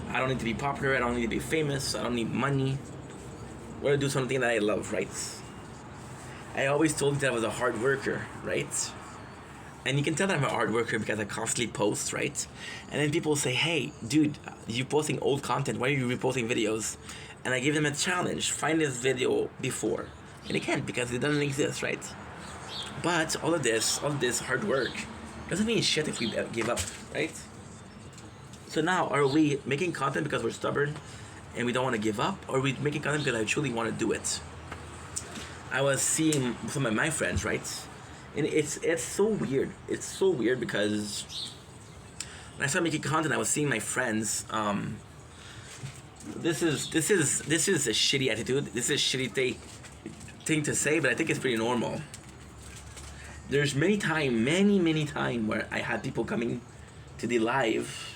I don't need to be popular, I don't need to be famous, I don't need money. I want to do something that I love, right? I always told you that I was a hard worker, right? And you can tell that I'm a hard worker because I constantly post, right? And then people say, hey, dude, you're posting old content. Why are you reposting videos? And I give them a challenge. Find this video before. And they can't because it doesn't exist, right? But all of this hard work doesn't mean shit if we give up, right? So now, are we making content because we're stubborn and we don't want to give up, or are we making content because I truly want to do it? I was seeing some of my friends, right? And it's so weird. It's so weird because when I started making content, I was seeing my friends. This is a shitty attitude. This is a shitty thing to say, but I think it's pretty normal. There's many time where I had people coming to the live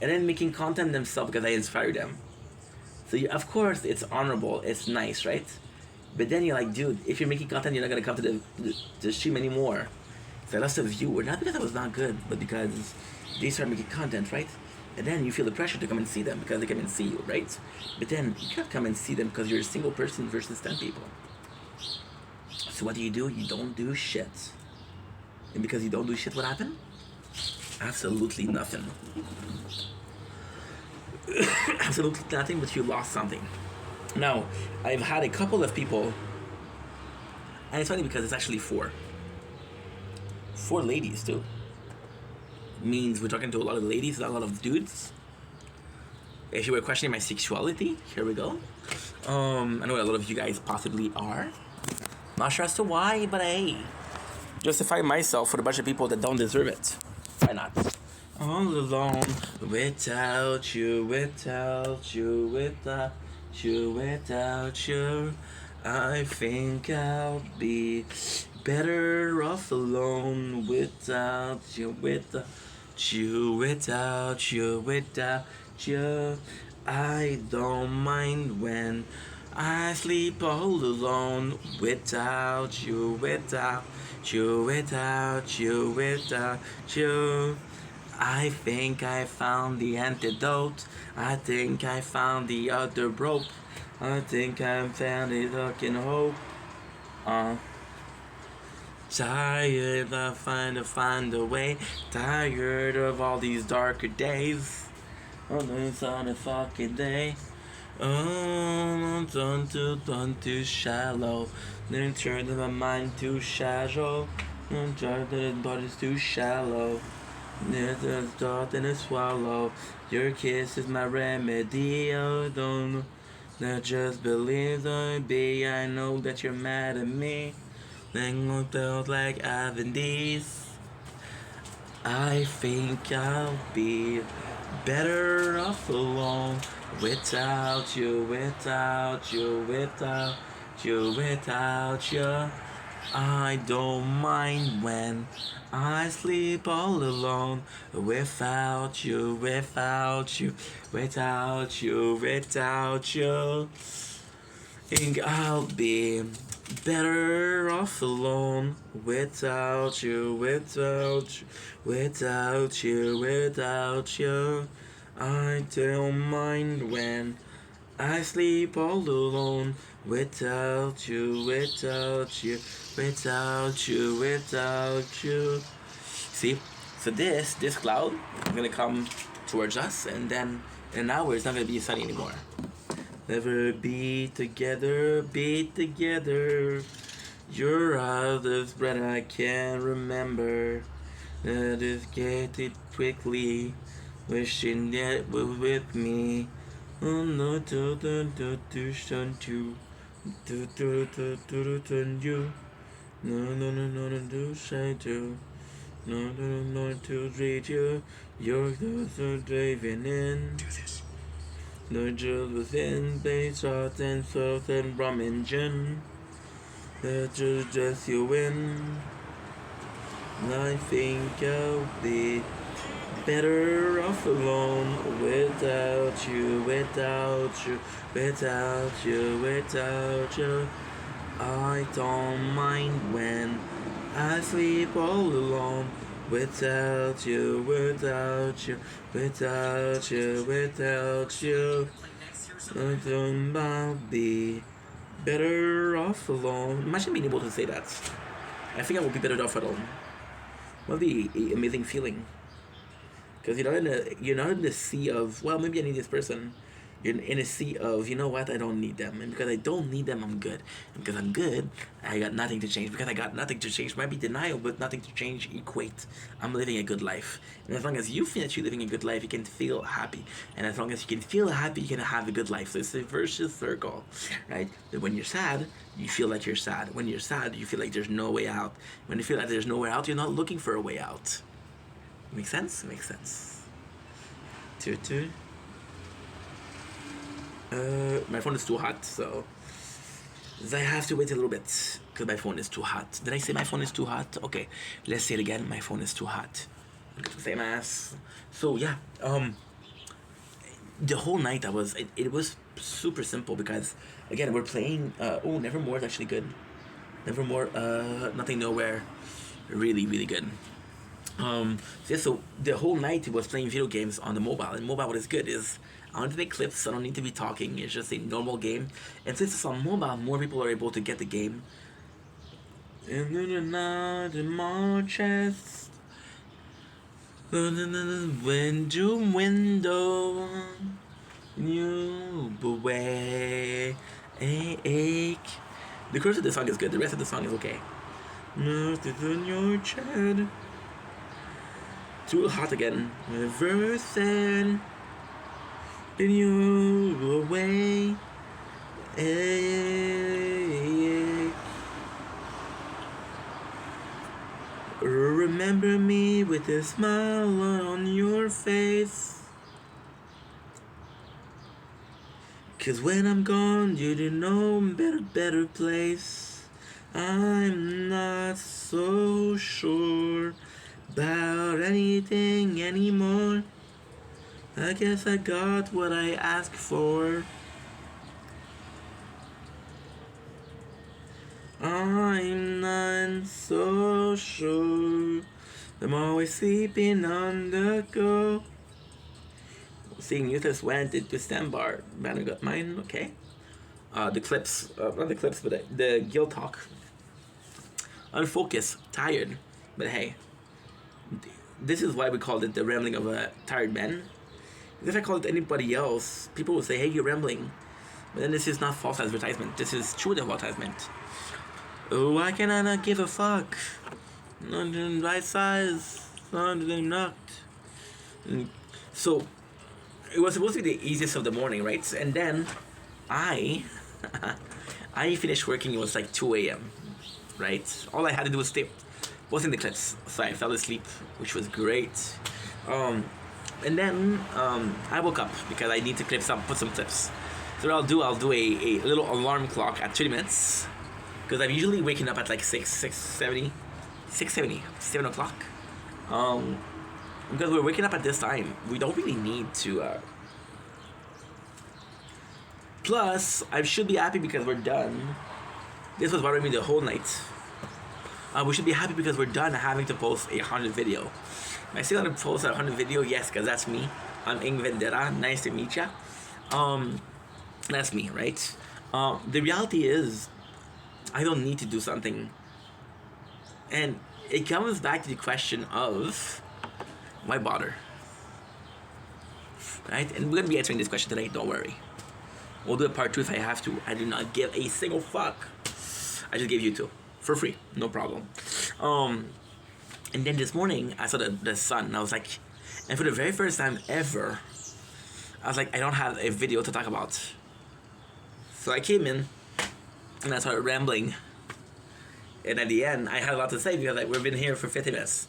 and then making content themselves because I inspired them. So of course it's honorable, it's nice, right? But then you're like, dude, if you're making content, you're not gonna come to the stream anymore. So I lost a viewer, not because I was not good, but because they started making content, right? And then you feel the pressure to come and see them because they come and see you, right? But then you can't come and see them because you're a single person versus 10 people. So what do? You don't do shit. And because you don't do shit, what happened? Absolutely nothing. Absolutely nothing, but you lost something. Now, I've had a couple of people, and it's funny because it's actually four. Four ladies, too. Means we're talking to a lot of ladies, not a lot of dudes. If you were questioning my sexuality, here we go. I know a lot of you guys possibly are. Not sure as to why, but hey. Justify myself for a bunch of people that don't deserve it. Why not? All alone, without you, without you, without you, without you. I think I'll be better off alone without you, without you, without you, without you. I don't mind when I sleep all alone without you, without you, without you, without you. I think I found the antidote. I think I found the other rope. I think I found it fucking hope. Tired of trying to find a way. Tired of all these darker days. On this on a fucking day. Oh, done too shallow. Then turn my mind too shallow. I'm trying to but it's too shallow. There's a thought and a swallow. Your kiss is my remedy. Oh, don't just believe don't be. I know that you're mad at me. Then look out like Avendies. I think I'll be better off alone without you, without you, without you, without you. I don't mind when I sleep all alone without you, without you, without you, without you. Think I'll be better off alone without you, without you, without you, without you. I don't mind when I sleep all alone without you, without you, without you, without you. See, so this cloud is gonna come towards us, and then in an hour it's not gonna be sunny anymore. Never be together, be together. You're out of breath, I can't remember. I just get it quickly, wishing that were with me. Oh no, do shun you, do you. No, do shine you. No, to read you. You're so driving in. No jewels within, base shot and salt and rum and gin. That just you win. I think I'll be better off alone without you, without you, without you, without you. I don't mind when I sleep all alone without you, without you, without you, without you. I think I'll be better off alone. Imagine being able to say that. I think I will be better off alone. What would be an amazing feeling? Because you're not in the sea of, well, maybe I need this person. in a sea of, you know what, I don't need them, and because I don't need them, I'm good, and because I'm good, I got nothing to change. Because I got nothing to change might be denial, but nothing to change equate I'm living a good life. And as long as you feel that you're living a good life, you can feel happy, and as long as you can feel happy, you can have a good life. So it's a virtuous circle, right? That when you're sad, you feel like you're sad. When you're sad, you feel like there's no way out. When you feel like there's no way out, you're not looking for a way out. Make sense? Makes sense. Toot. My phone is too hot, so I have to wait a little bit because my phone is too hot. Did I say my phone is too hot? Okay, let's say it again. My phone is too hot. Same ass. So yeah, the whole night it was super simple because again we're playing. Nevermore is actually good. Nevermore. Nothing nowhere. Really good. So the whole night it was playing video games on the mobile. And mobile, what is good is I don't need to make clips. I don't need to be talking. It's just a normal game. And since it's on mobile, more people are able to get the game. And then another more chest. Window. You away. Ache. The chorus of the song is good. The rest of the song is okay. Nothing in your chat. Too hot again. Reversing. Then you away. Remember me with a smile on your face. 'Cause when I'm gone, you don't know better place. I'm not so sure about anything anymore. I guess I got what I asked for. I'm not so sure. I'm always sleeping on the go. Seeing Euthus went into Stambar. Man, got mine. Okay. The clips, not the clips, but the guild talk. Unfocused, tired, but hey, this is why we called it the rambling of a tired man. If I called it anybody else, people would say, hey, you're rambling. But then this is not false advertisement. This is true advertisement. Oh, why can I not give a fuck? Not in right size, not in knocked. So, it was supposed to be the easiest of the morning, right? And then, I finished working, it was like 2 a.m., right? All I had to do was sleep. Wasn't the clips, so I fell asleep, which was great. And then I woke up because I need to put some clips. So what I'll do a little alarm clock at 30 minutes. Because I'm usually waking up at like 7 o'clock. Because we're waking up at this time. We don't really need to... Plus, I should be happy because we're done. This was bothering me the whole night. We should be happy because we're done having to post a 100 video. Am I still gonna post a 100 video? Yes, because that's me. I'm Ing Vendetta. Nice to meet ya. That's me, right? The reality is, I don't need to do something. And it comes back to the question of, why bother? Right? And we're gonna be answering this question today, don't worry. We'll do a part 2 if I have to. I do not give a single fuck. I just gave you 2. For free, no problem. And then this morning, I saw the sun, and I was like, and for the very first time ever, I was like, I don't have a video to talk about. So I came in, and I started rambling. And at the end, I had a lot to say because like, we've been here for 50 minutes.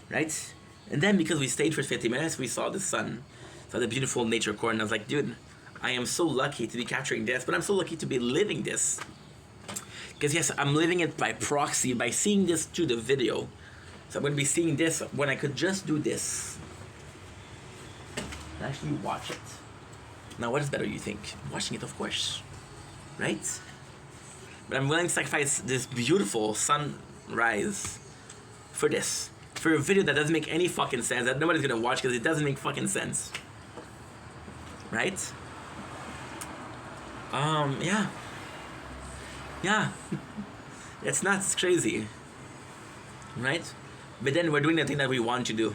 Right? And then because we stayed for 50 minutes, we saw the sun, saw the beautiful nature core, and I was like, dude, I am so lucky to be capturing this, but I'm so lucky to be living this. Because yes, I'm living it by proxy, by seeing this through the video. So I'm going to be seeing this when I could just do this. And actually watch it. Now what is better, you think? Watching it, of course. Right? But I'm willing to sacrifice this beautiful sunrise for this. For a video that doesn't make any fucking sense, that nobody's going to watch because it doesn't make fucking sense. Right? Yeah. Yeah, it's not crazy, right? But then we're doing the thing that we want to do.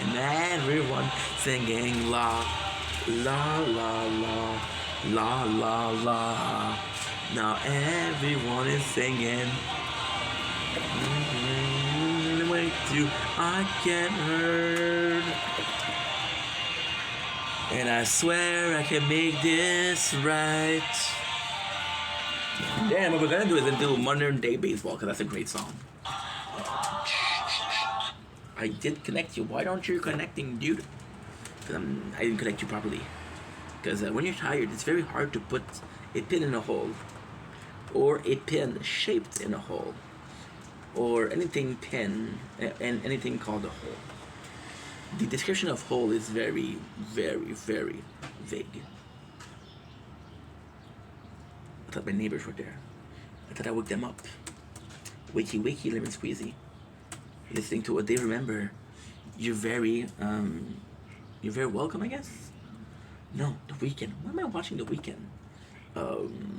And everyone singing la la la la la la la. Now everyone is singing. Wait till I get heard. And I swear I can make this right. Damn, what we're gonna do is do Modern Day Baseball, because that's a great song. I did connect you. Why aren't you connecting, dude? Because I didn't connect you properly. Because when you're tired, it's very hard to put a pin in a hole. Or a pin shaped in a hole. Or anything pin, and anything called a hole. The description of hole is very, very, very vague. I thought my neighbors were there. I thought I woke them up. Wakey, wakey, lemon squeezy. Listening to what they remember. You're very welcome, I guess. No, The Weeknd. Why am I watching The Weeknd?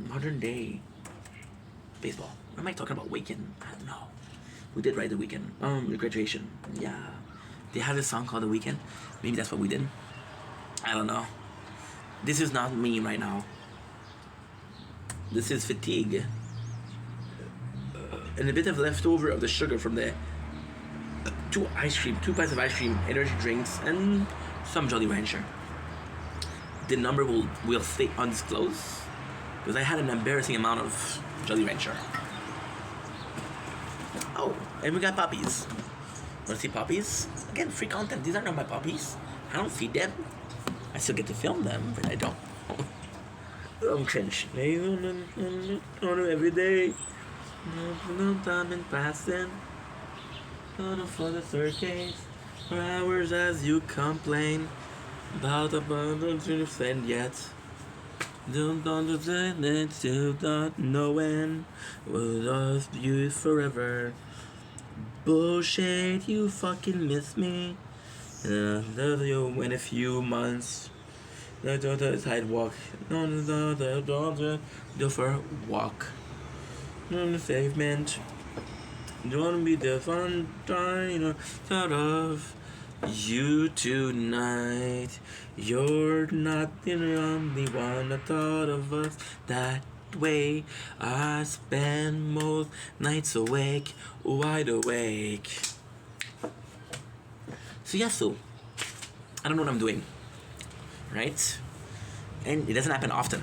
Modern Day Baseball. What am I talking about? Weeknd? I don't know. We did write The Weeknd. The Graduation. Yeah. They have this song called The Weeknd. Maybe that's what we did. I don't know. This is not me right now. This is fatigue. And a bit of leftover of the sugar from the two pints of ice cream, energy drinks, and some Jolly Rancher. The number will stay undisclosed because I had an embarrassing amount of Jolly Rancher. Oh, and we got puppies. Wanna see puppies? Again, free content. These are not my puppies. I don't feed them. I still get to film them, but I don't. I'm cringe. Every day. No time in passing. For the third case. For hours as you complain. About abundance to defend yet. Don't understand it, still not knowing. Will love you forever. Bullshit, you fucking miss me. And I love you in a few months. The sidewalk. Go for a walk. On the pavement. Don't be the fun time. Thought of you tonight. You're not the only one that thought of us that way. I spend most nights awake, wide awake. So I don't know what I'm doing, right? And it doesn't happen often.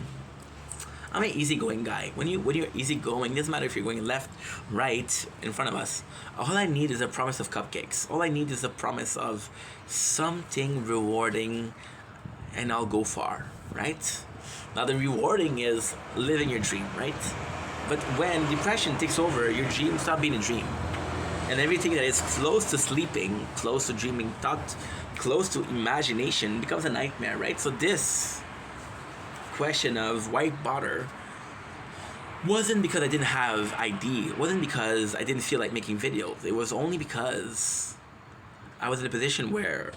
I'm an easygoing guy. When you're easygoing, it doesn't matter if you're going left, right, in front of us. All I need is a promise of cupcakes. All I need is a promise of something rewarding, and I'll go far, right? Now the rewarding is living your dream, right? But when depression takes over, your dream stops being a dream. And everything that is close to sleeping, close to dreaming, thought, close to imagination becomes a nightmare, right? So this question of why bother wasn't because I didn't have ID. It wasn't because I didn't feel like making videos. It was only because I was in a position where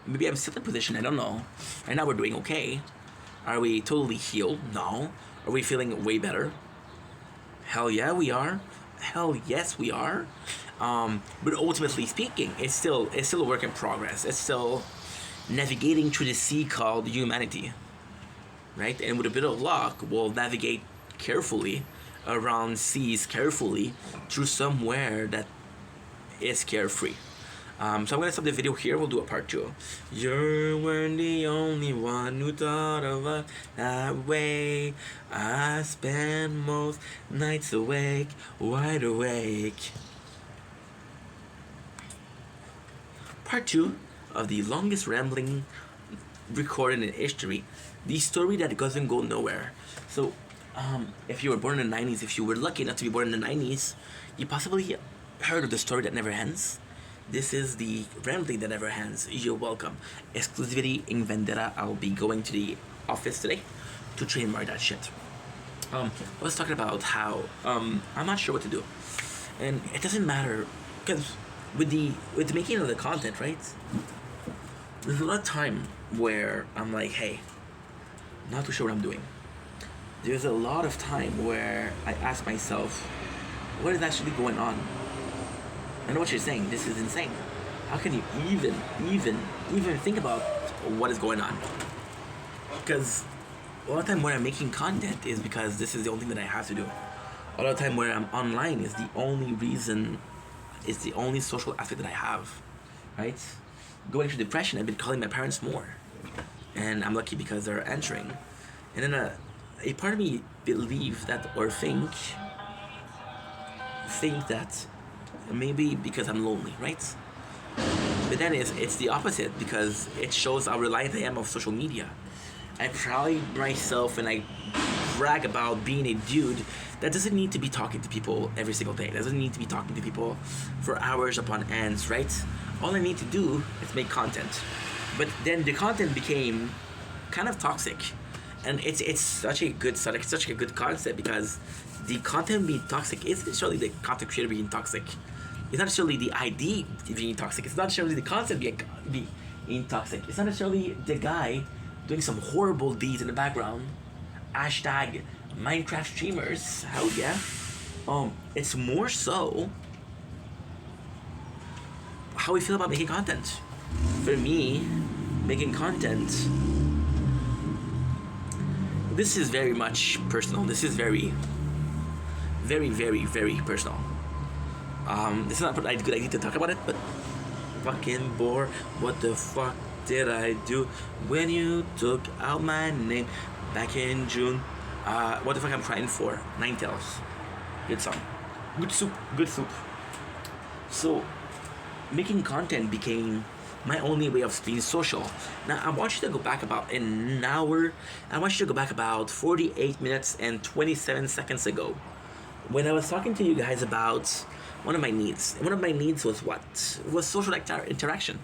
maybe I'm still in a position, I don't know. Right now we're doing okay. Are we totally healed? No. Are we feeling way better? Hell yeah, we are. Hell yes, we are. But ultimately speaking, it's still a work in progress. It's still navigating through the sea called humanity, right? And with a bit of luck, we'll navigate carefully around seas carefully through somewhere that is carefree. So I'm gonna stop the video here. We'll do a part 2. You weren't the only one who thought of us that way. I spend most nights awake, wide awake. Part 2 of the longest rambling recorded in history. The story that doesn't go nowhere. So, if you were born in the 90s, if you were lucky enough to be born in the 90s, you possibly heard of the story that never ends. This is the rambling that never ends. You're welcome. Exclusivity in Vendetta. I'll be going to the office today to trademark that shit. I was talking about how I'm not sure what to do, and it doesn't matter because with the making of the content, right? There's a lot of time where I'm like, hey, not too sure what I'm doing. There's a lot of time where I ask myself, what is actually going on? I know what you're saying. This is insane. how can you even think about what is going on? Because a lot of time when I'm making content is because this is the only thing that I have to do. A lot of time when I'm online is the only reason, it's the only social aspect that I have, right? Going through depression, I've been calling my parents more, and I'm lucky because they're answering. And then a part of me believe that or think that maybe because I'm lonely, right? But then it's the opposite because it shows how reliant I am of social media. I pride myself and I brag about being a dude that doesn't need to be talking to people every single day. Doesn't need to be talking to people for hours upon ends, right? All I need to do is make content. But then the content became kind of toxic. And it's such a good subject, such a good concept because the content being toxic isn't necessarily the content creator being toxic. It's not necessarily the ID being toxic. It's not necessarily the concept being toxic. It's not necessarily the guy doing some horrible deeds in the background. Hashtag Minecraft streamers. Hell yeah. It's more so how we feel about making content. For me, making content, this is very much personal. This is very, very, very, very personal. This is not a good idea to talk about it, but fucking bore. What the fuck did I do when you took out my name back in June? What the fuck I'm crying for? Ninetales. Good song. Good soup. Good soup. So, making content became my only way of being social. Now, I want you to go back about an hour. I want you to go back about 48 minutes and 27 seconds ago. When I was talking to you guys about one of my needs. One of my needs was what? It was social interaction.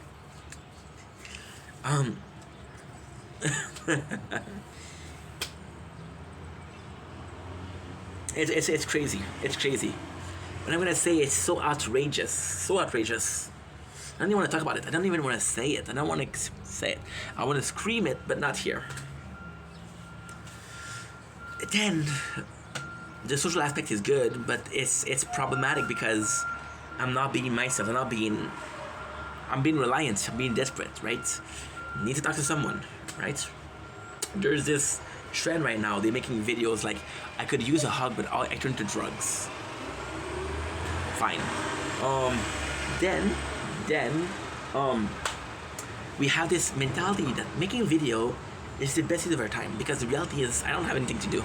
It's crazy. It's crazy. But I'm gonna say it's so outrageous. So outrageous. I don't even want to talk about it. I don't even want to say it. I don't want to say it. I want to scream it, but not here. Then, the social aspect is good, but it's problematic because I'm not being myself. I'm being reliant. I'm being desperate, right? Need to talk to someone, right? There's this trend right now. They're making videos like, I could use a hug, but I turn to drugs. Fine. Then, we have this mentality that making video is the best use of our time because the reality is I don't have anything to do.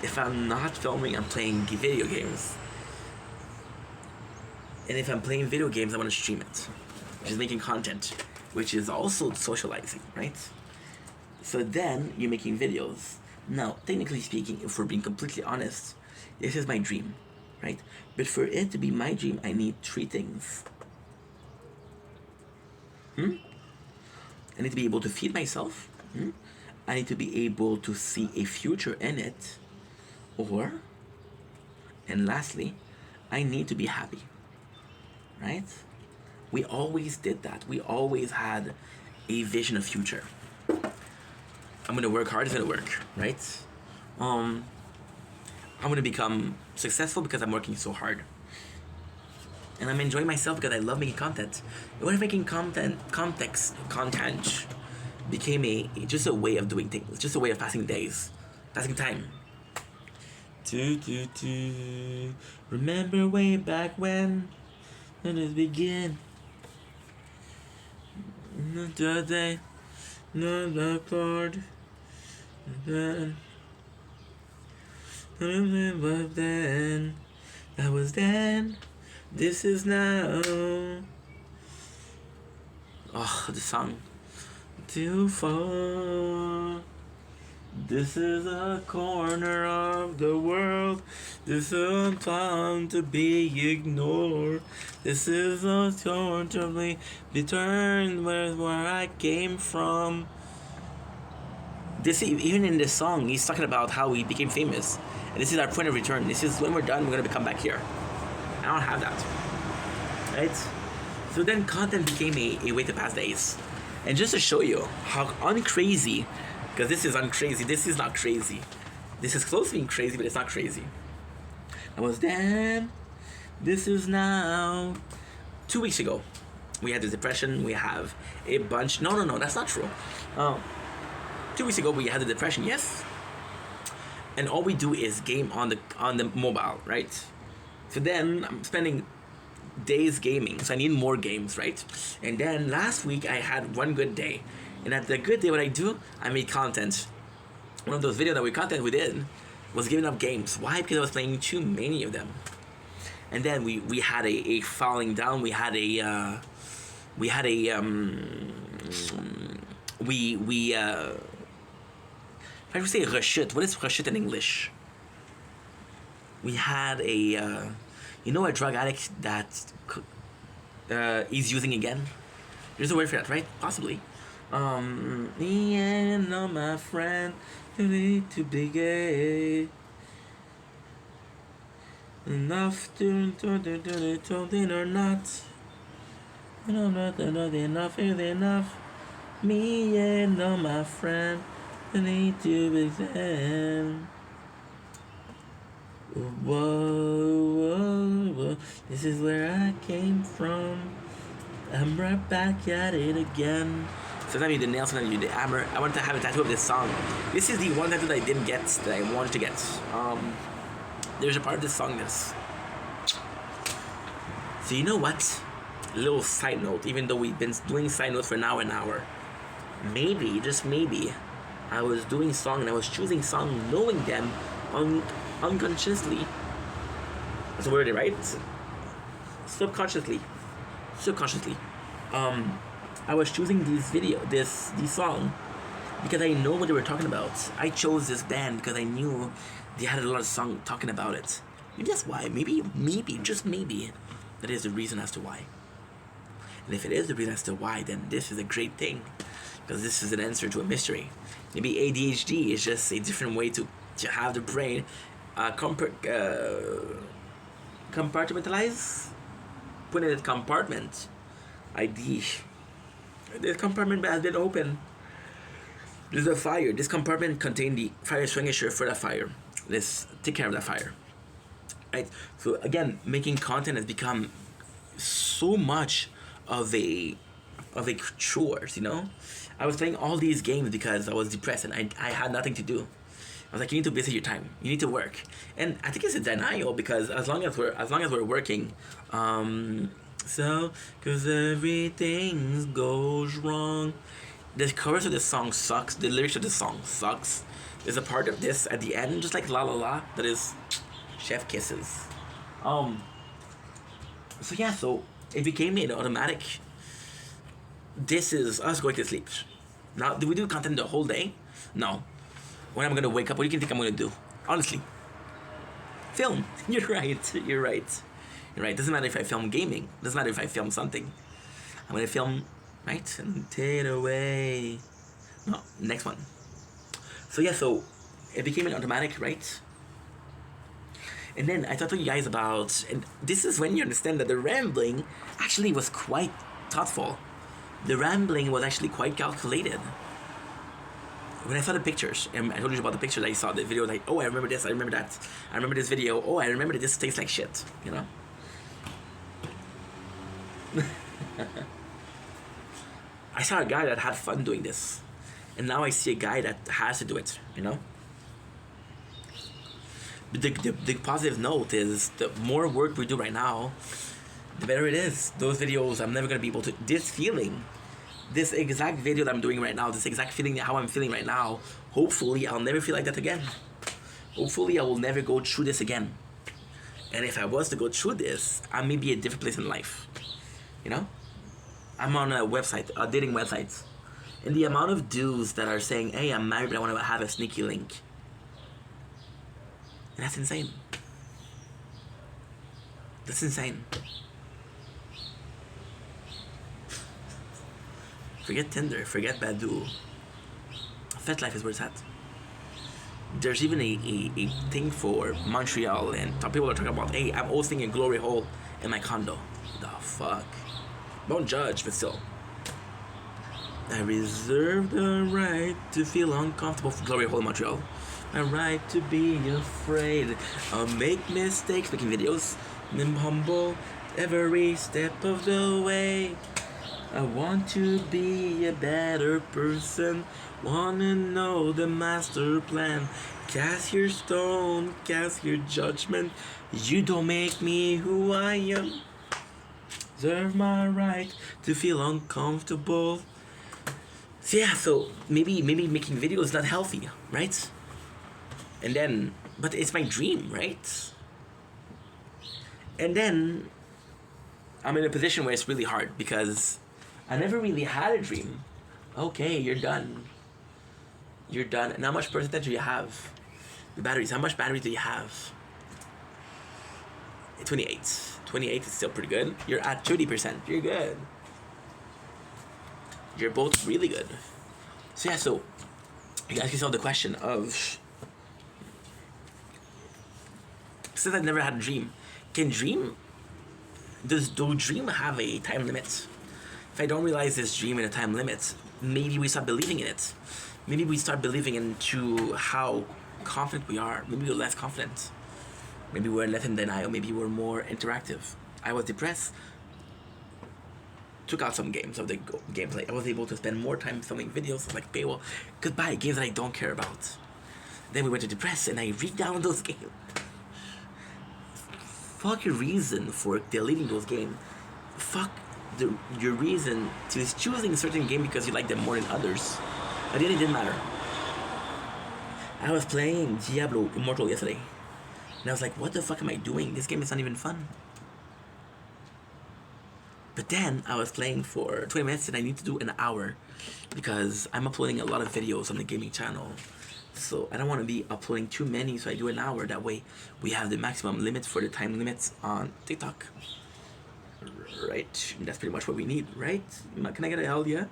If I'm not filming, I'm playing video games. And if I'm playing video games, I want to stream it, which is making content, which is also socializing, right? So then you're making videos. Now, technically speaking, if we're being completely honest, this is my dream, right? But for it to be my dream, I need three things. I need to be able to feed myself. I need to be able to see a future in it. And lastly, I need to be happy. Right? We always did that. We always had a vision of future. I'm gonna work hard, it's gonna work, right? I'm gonna become successful because I'm working so hard. And I'm enjoying myself because I love making content. What if making content became just a way of doing things, just a way of passing days, passing time. Remember way back when it began. The day, no the chord. Then, but then, that was then. This is now. Oh, the song. Too far. This is a corner of the world. This is a time to be ignored. This is a time to be turned where I came from. This, even in this song, he's talking about how he became famous. And this is our point of return. This is when we're done, we're going to come back here. I don't have that. Right? So then content became a way to pass days. And just to show you how uncrazy, because this is uncrazy, this is not crazy. This is close to being crazy, but it's not crazy. I was then, This is now 2 weeks ago. We had the depression. We have a bunch. No, that's not true. 2 weeks ago we had the depression. Yes. And all we do is game on the mobile, right? So then I'm spending days gaming, so I need more games, right? And then last week I had one good day, and at the good day, what I do, I made content. One of those videos that we did was giving up games. Why? Because I was playing too many of them. And then we had a falling down. We had a how do you say rechute? What is rechute in English? We had a a drug addict that he's using again. There's a word for that, right? Possibly. Yeah, no, my friend, you need to be gay. Enough to something or not. Not enough is enough. Me and no, my friend, you need to be gay. Whoa, this is where I came from. I'm right back at it again. Sometimes you did nail, sometimes you did hammer. I wanted to have a tattoo of this song. This is the one tattoo that I didn't get, that I wanted to get. There's a part of this song that's... So you know what? A little side note, even though we've been doing side notes for now an hour. Maybe, just maybe, I was doing song and I was choosing song knowing them unconsciously. That's a word, right? Subconsciously. I was choosing this song because I know what they were talking about. I chose this band because I knew they had a lot of song talking about it. Maybe that's why. Maybe, just maybe, that is the reason as to why. And if it is the reason as to why, then this is a great thing, because this is an answer to a mystery. Maybe ADHD is just a different way to have the brain compartmentalize. Put in a compartment. This compartment has been open. There's a fire. This compartment contains the fire extinguisher for that fire. Let's take care of that fire. Right? So again, making content has become so much of a chores, I was playing all these games because I was depressed and I had nothing to do. I was like, you need to visit your time. You need to work. And I think it's a denial, because as long as we're working, cause everything goes wrong. The chorus of this song sucks. The lyrics of this song sucks. There's a part of this at the end, just like La La La, that is chef kisses. So it became an automatic. This is us going to sleep. Now, do we do content the whole day? No. When I'm gonna wake up, what do you think I'm gonna do? Honestly, film. You're right. Doesn't matter if I film gaming. Doesn't matter if I film something. I'm gonna film, right? And take it away. No, next one. So it became an automatic, right? And then I talked to you guys about, and this is when you understand that the rambling actually was quite thoughtful. The rambling was actually quite calculated. When I saw the pictures, and I told you about the pictures, I saw the video, like, oh, I remember this, I remember that, I remember this video, oh, I remember that this tastes like shit, I saw a guy that had fun doing this, and now I see a guy that has to do it, But the positive note is, the more work we do right now, the better it is. Those videos, I'm never going to be able to... This exact video that I'm doing right now, this exact feeling, how I'm feeling right now, hopefully I'll never feel like that again. Hopefully I will never go through this again. And if I was to go through this, I may be a different place in life. I'm on a website, a dating website. And the amount of dudes that are saying, hey, I'm married, but I want to have a sneaky link. And that's insane. That's insane. Forget Tinder, forget Badoo. FetLife is where it's at. There's even a thing for Montreal, and people are talking about, hey, I'm hosting a glory hole in my condo. The fuck? Don't judge, but still. I reserve the right to feel uncomfortable for glory hole in Montreal. My right to be afraid. I'll make mistakes making videos. I'm humble every step of the way. I want to be a better person. Wanna know the master plan. Cast your stone, cast your judgment. You don't make me who I am. Reserve my right to feel uncomfortable. So yeah, so maybe making videos is not healthy, right? And then, but it's my dream, right? And then I'm in a position where it's really hard because I never really had a dream. Okay, you're done. You're done. And how much percentage do you have? The batteries. How much battery do you have? 28. 28 is still pretty good. You're at 30%. You're good. You're both really good. So yeah, so you ask yourself the question of, since I've never had a dream, does dream have a time limit? If I don't realize this dream in a time limit, maybe we start believing in it. Maybe we start believing into how confident we are. Maybe we're less confident. Maybe we're less in denial. Maybe we're more interactive. I was depressed. Took out some games of the gameplay. I was able to spend more time filming videos. Like, okay, well, goodbye, games that I don't care about. Then we went to depressed and I re-downloaded those games. Fuck your reason for deleting those games. Fuck your reason to choosing a certain game because you like them more than others. At the end, it didn't matter. I was playing Diablo Immortal yesterday. And I was like, what the fuck am I doing? This game is not even fun. But then I was playing for 20 minutes and I need to do an hour because I'm uploading a lot of videos on the gaming channel. So I don't want to be uploading too many, so I do an hour. That way we have the maximum limit for the time limits on TikTok. Right? That's pretty much what we need, right? Can I get a hell yeah?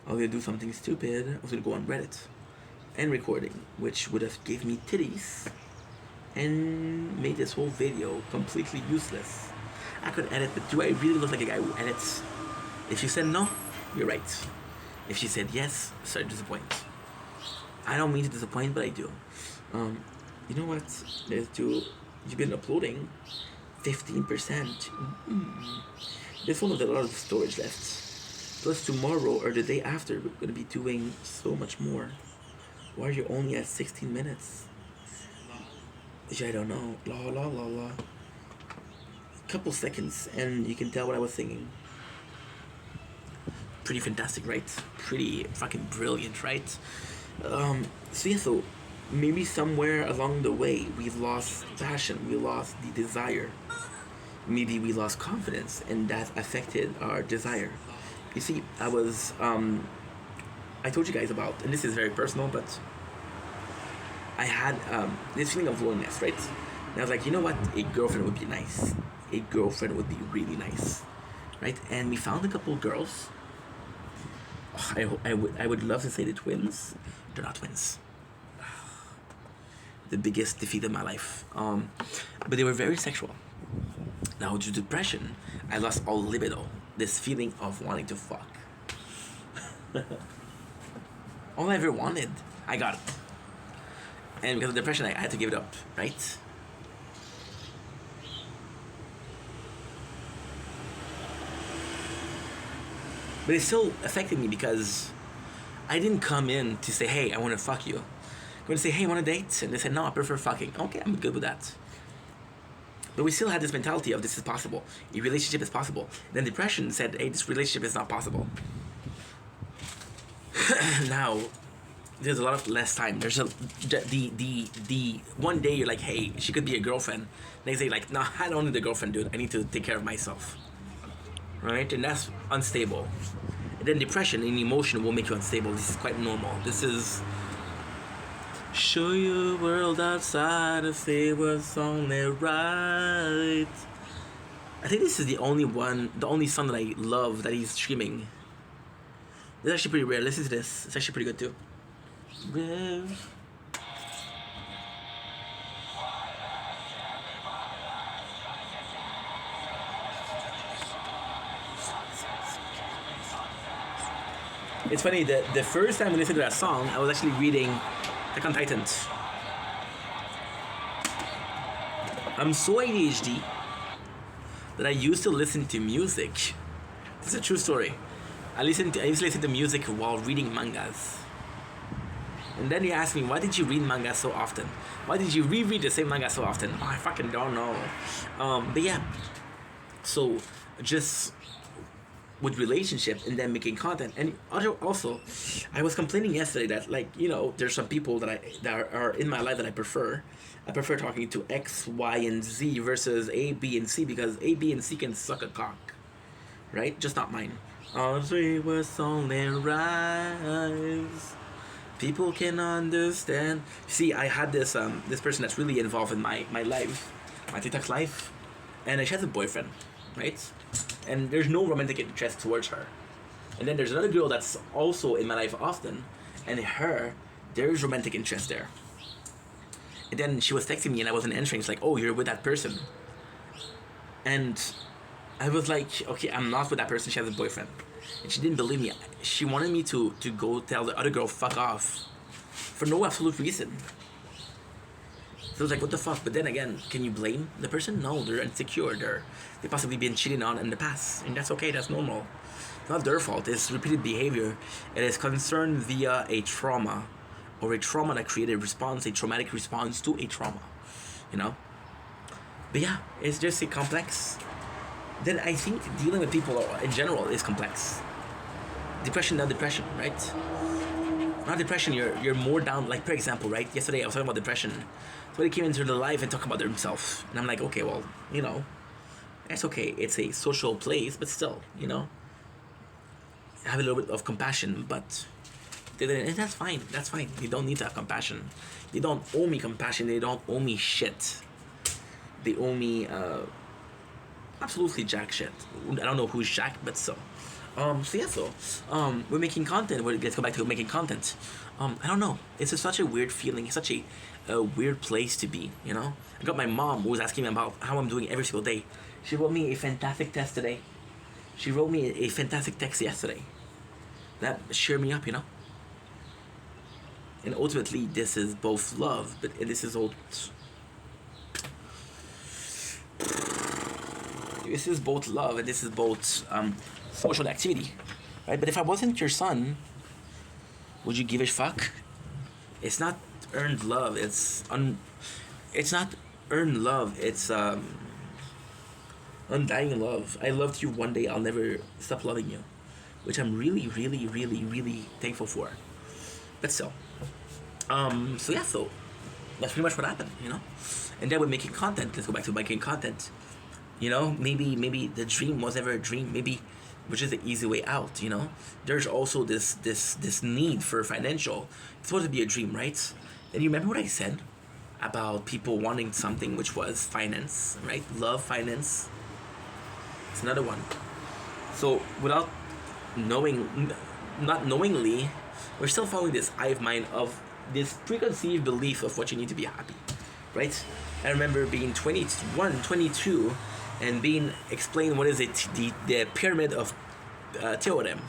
I'm gonna do something stupid. I was gonna go on Reddit and recording, which would have gave me titties and made this whole video completely useless. I could edit, but do I really look like a guy who edits? If you said no, you're right. If she said yes, sorry to disappoint. I don't mean to disappoint, but I do. You know what? You've been uploading 15%. There's one of a lot of storage left. Plus tomorrow or the day after, we're gonna be doing so much more. Why are you only at 16 minutes? I don't know. La la la la. Couple seconds and you can tell what I was singing. Pretty fantastic, right? Pretty fucking brilliant, right? So yeah, so maybe somewhere along the way we lost passion, we lost the desire. Maybe we lost confidence and that affected our desire. You see, I told you guys about, and this is very personal, but I had this feeling of loneliness, right? And I was like, you know what? A girlfriend would be nice. A girlfriend would be really nice, right? And we found a couple girls. Oh, I would love to say the twins. They're not twins. The biggest defeat of my life. But they were very sexual. Now, due to depression, I lost all libido. This feeling of wanting to fuck. All I ever wanted, I got it. And because of depression, I had to give it up, right? But it still affected me because I didn't come in to say, hey, I want to fuck you. I'm going to say, hey, want to date? And they said, no, I prefer fucking. Okay, I'm good with that. But we still had this mentality of this is possible. A relationship is possible. Then depression said, hey, this relationship is not possible. Now, there's a lot of less time. There's the one day you're like, hey, she could be a girlfriend. Next day, like, no, I don't need a girlfriend, dude. I need to take care of myself. Right? And that's unstable. And then depression and emotion will make you unstable. This is quite normal. This is show you a world outside and say what's only right. I think this is the only song that I love that he's streaming. It's actually pretty rare. Listen to this. It's actually pretty good too. Rare. It's funny that the first time I listened to that song, I was actually reading Attack on Titans. I'm so ADHD that I used to listen to music. It's a true story. I used to listen to music while reading mangas. And then you ask me, why did you read manga so often? Why did you reread the same manga so often? Oh, I fucking don't know. But yeah, so just with relationships and then making content. And also, I was complaining yesterday that, like, you know, there's some people that are in my life that I prefer. I prefer talking to X, Y, and Z versus A, B, and C, because A, B, and C can suck a cock, right? Just not mine. All three was only rise. People can understand. See, I had this this person that's really involved in my life, my TikTok life, and she has a boyfriend, right? And there's no romantic interest towards her. And then there's another girl that's also in my life often, and there's romantic interest there. And then she was texting me and I wasn't answering. It's like, oh, you're with that person. And I was like, okay, I'm not with that person. She has a boyfriend. And she didn't believe me. She wanted me to go tell the other girl, fuck off. For no absolute reason. So I was like, what the fuck? But then again, can you blame the person? No, they're insecure. They possibly been cheated on in the past. And that's okay, that's normal. It's not their fault. It's repeated behavior. It is concern via a trauma. Or a trauma that created a response, a traumatic response to a trauma. You know? But yeah, it's just a complex. Then I think dealing with people in general is complex. Depression, not depression, right? Not depression, you're more down. Like, for example, right? Yesterday I was talking about depression. So they came into the live and talk about themselves. And I'm like, okay, well, you know, it's okay. It's a social place, but still, you know, have a little bit of compassion, but and that's fine. That's fine. They don't need to have compassion. They don't owe me compassion. They don't owe me shit. They owe me absolutely jack shit. I don't know who's Jack, but so. We're making content. Let's go back to making content. I don't know. It's such a weird feeling. It's such a weird place to be, you know? I got my mom who was asking me about how I'm doing every single day. She wrote me a fantastic test today. She wrote me a fantastic text yesterday. That cheered me up, you know? And ultimately, this is both love, but this is both love and this is both social activity, right? But if I wasn't your son, would you give a fuck? It's not earned love. It's not earned love. It's undying love. I loved you one day. I'll never stop loving you, which I'm really, really, really, really thankful for. But still, so that's pretty much what happened, you know. And then we're making content. Let's go back to making content. You know, maybe the dream was never a dream. Maybe, which is the easy way out. You know, there's also this need for financial. It's supposed to be a dream, right? And you remember what I said about people wanting something which was finance, right? Love, finance. It's another one. So without not knowingly, we're still following this hive mind of this preconceived belief of what you need to be happy, right? I remember being 21, 22, and being explained what is it, the pyramid of Theorem.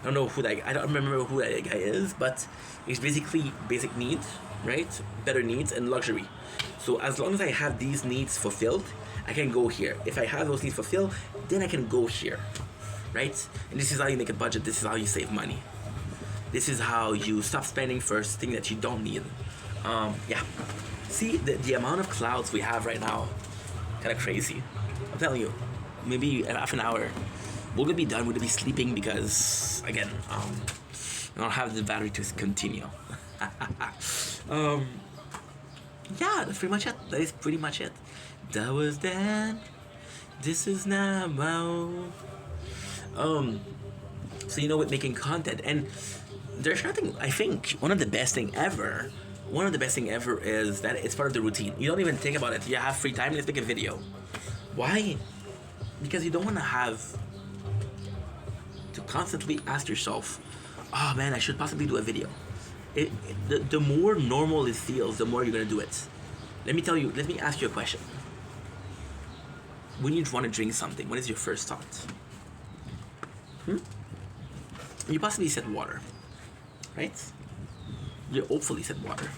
I don't remember who that guy is, but it's basically basic needs, right? Better needs and luxury. So as long as I have these needs fulfilled, I can go here. If I have those needs fulfilled, then I can go here, right? And this is how you make a budget. This is how you save money. This is how you stop spending for things that you don't need. Yeah. See, the amount of clouds we have right now, kind of crazy. I'm telling you, maybe half an hour, we're gonna be done. We're gonna be sleeping because, again, I don't have the battery to continue. Yeah, that's pretty much it. That is pretty much it. That was then. This is now. So you know, with making content, and there's nothing. I think one of the best thing ever is that it's part of the routine. You don't even think about it. You have free time, let's make a video. Why? Because you don't want to have to constantly ask yourself, oh man, I should possibly do a video. The more normal it feels, the more you're going to do it. Let me ask you a question. When you want to drink something, what is your first thought? You possibly said water, right? You hopefully said water.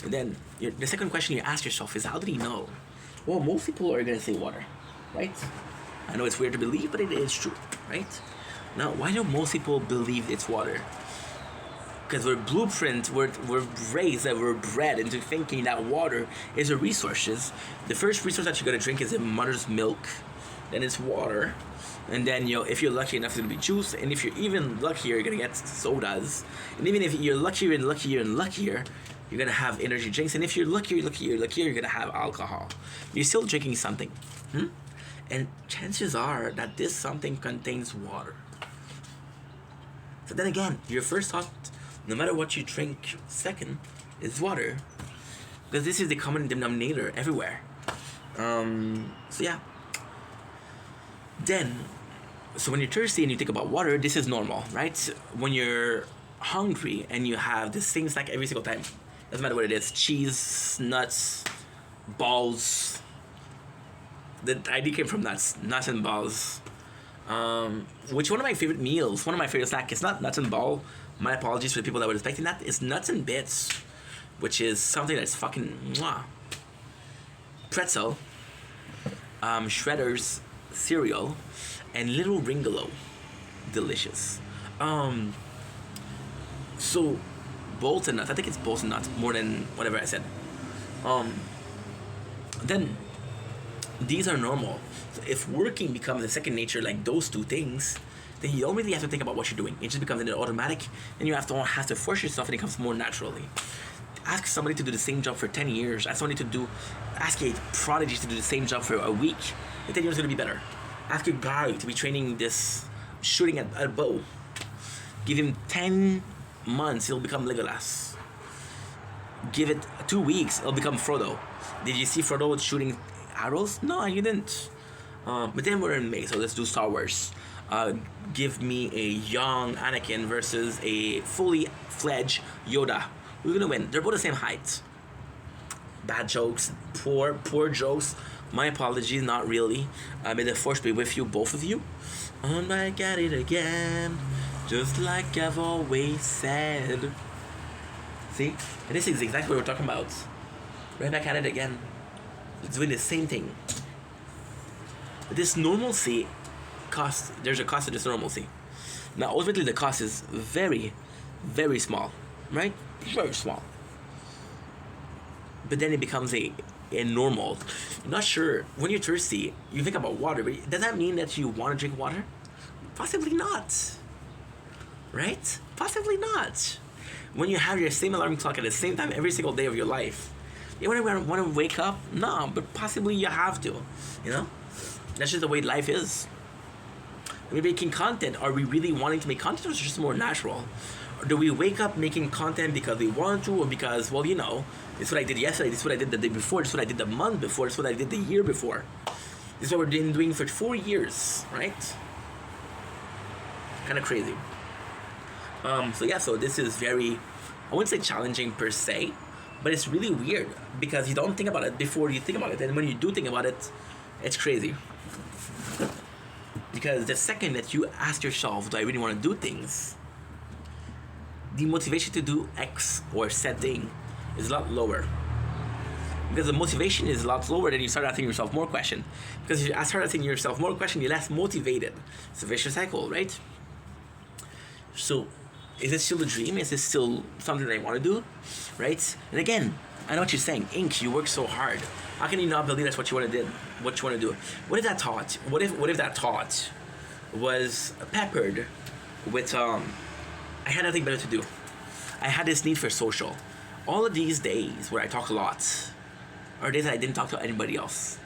And then the second question you ask yourself is, how did he know Well, most people are gonna say water, right? I know it's weird to believe, but it is true, right? Now, why do most people believe it's water? Because we're raised, that we're bred into thinking that water is a resource. The first resource that you're gonna drink is a mother's milk, then it's water, and then if you're lucky enough, it's gonna be juice, and if you're even luckier, you're gonna get sodas, and even if you're luckier and luckier and luckier, you're gonna have energy drinks, and if you're luckier, you're gonna have alcohol. You're still drinking something, and chances are that this something contains water. So then again, your first thought, no matter what you drink second, is water. Because this is the common denominator everywhere. So yeah. Then, so when you're thirsty and you think about water, this is normal, right? When you're hungry and you have the same snack every single time, doesn't matter what it is, cheese, nuts, balls. The idea came from nuts and balls. Which one of my favorite meals, one of my favorite snacks, it's not nuts and ball. My apologies for the people that were expecting that. It's nuts and bits, which is something that's fucking mwah. Pretzel, Shredder's cereal, and Little Ringolo, delicious. So Bolton nuts. I think it's Bolton nuts more than whatever I said. Then these are normal. So if working becomes a second nature, like those two things, then you don't really have to think about what you're doing. It just becomes an automatic, and you don't have to force yourself, and it comes more naturally. Ask somebody to do the same job for 10 years. Ask a prodigy to do the same job for a week. In 10 years, it's going to be better. Ask a guy to be training this, shooting at a bow. Give him 10 months, he'll become Legolas. Give it 2 weeks, it'll become Frodo. Did you see Frodo shooting arrows? No, you didn't. But then we're in May, so let's do Star Wars. Give me a young Anakin versus a fully fledged Yoda. Who's gonna win? They're both the same height. Bad jokes, poor jokes. My apologies, not really. May the force be with you, both of you. I'm back at it again, just like I've always said. See? And this is exactly what we're talking about. Right back at it again. It's doing the same thing. This normalcy there's a cost to this normalcy. Now, ultimately, the cost is very, very small, right? Very small. But then it becomes a normal. You're not sure. When you're thirsty, you think about water, but does that mean that you want to drink water? Possibly not. Right? Possibly not. When you have your same alarm clock at the same time every single day of your life, you want to wake up? No, but possibly you have to. That's just the way life is. We're making content. Are we really wanting to make content, or is it just more natural? Or do we wake up making content because we want to, or because, this is what I did yesterday, this is what I did the day before, this is what I did the month before, this is what I did the year before. This is what we've been doing for 4 years, right? Kind of crazy. So this is very, I wouldn't say challenging per se, but it's really weird because you don't think about it before you think about it, and when you do think about it, it's crazy. Because the second that you ask yourself, do I really want to do things, the motivation to do X or said thing is a lot lower. Because the motivation is a lot lower, then you start asking yourself more questions. Because if you start asking yourself more questions, you're less motivated. It's a vicious cycle, right? So, is it still a dream? Is it still something that I want to do? Right? And again, I know what you're saying. Ink, you work so hard. How can you not believe that's what you want to do? What if that thought? What if that thought was peppered with I had nothing better to do. I had this need for social. All of these days where I talk a lot are days that I didn't talk to anybody else.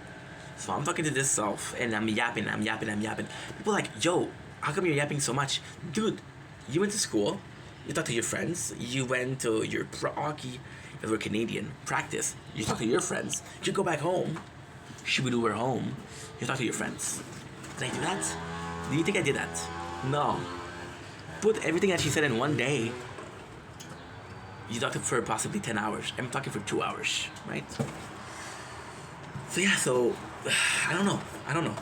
So I'm talking to this self and I'm yapping. People are like, yo, how come you're yapping so much? Dude, you went to school, you talked to your friends, you went to your hockey, if we're Canadian, practice, you talk to your friends, you go back home, we're home, you talk to your friends. Did I do that? Do you think I did that? No. Put everything that she said in one day, you talked for possibly 10 hours. I'm talking for 2 hours, right? So I don't know.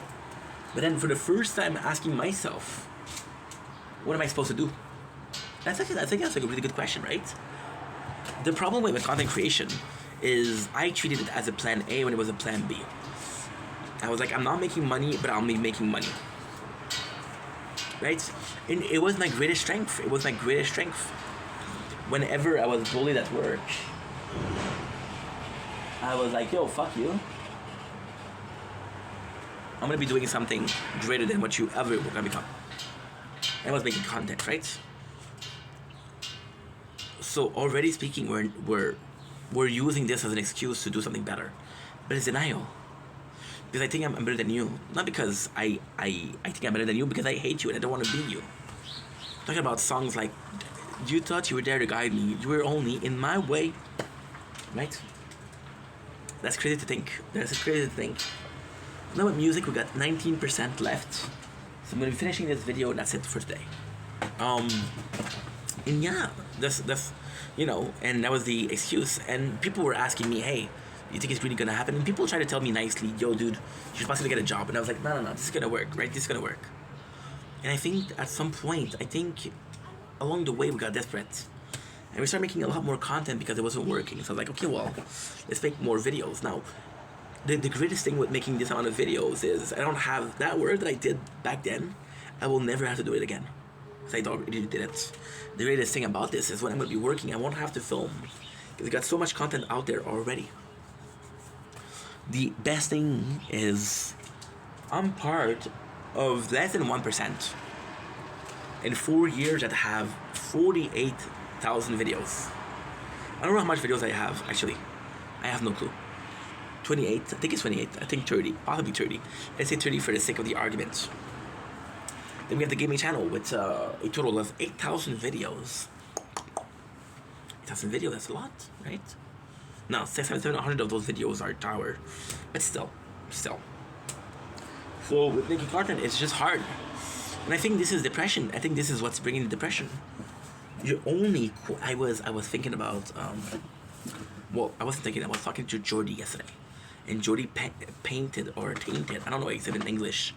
But then for the first time asking myself, what am I supposed to do? I think that's a really good question, right? The problem with content creation is I treated it as a plan A when it was a plan B. I was like, I'm not making money, but I'll be making money. Right? And it was my greatest strength. It was my greatest strength. Whenever I was bullied at work, I was like, yo, fuck you. I'm gonna be doing something greater than what you ever were gonna become. And I was making content, right? So already speaking, we're using this as an excuse to do something better. But it's denial. Because I think I'm better than you. Not because I think I'm better than you, because I hate you and I don't want to be you. Talking about songs like, you thought you were there to guide me, you were only in my way. Right? That's crazy to think. That's crazy to think. Now with music, we got 19% left. So I'm going to be finishing this video and that's it for today. And yeah, that's you know, and that was the excuse. And people were asking me, hey, you think it's really gonna happen? And people try to tell me nicely, yo, dude, you're supposed to get a job. And I was like, no, this is gonna work, right? This is gonna work. And I think at some point, along the way, we got desperate. And we started making a lot more content because it wasn't working. So I was like, okay, well, let's make more videos. Now, the greatest thing with making this amount of videos is I don't have that work that I did back then. I will never have to do it again. Because I already did it. The greatest thing about this is when I'm going to be working, I won't have to film. Because I got so much content out there already. The best thing is I'm part of less than 1%. In 4 years, I'd have 48,000 videos. I don't know how much videos I have, actually. I have no clue. 28, I think it's 28, I think 30, possibly 30. Let's say 30 for the sake of the argument. Then we have the gaming channel with a total of 8,000 videos. 8,000 videos, that's a lot, right? No, 700 of those videos are tower, but still. So with making content, it's just hard. And I think this is depression. I think this is what's bringing the depression. I was thinking about, I wasn't thinking, I was talking to Jordy yesterday. And Jordy painted or tainted, I don't know what it's in English,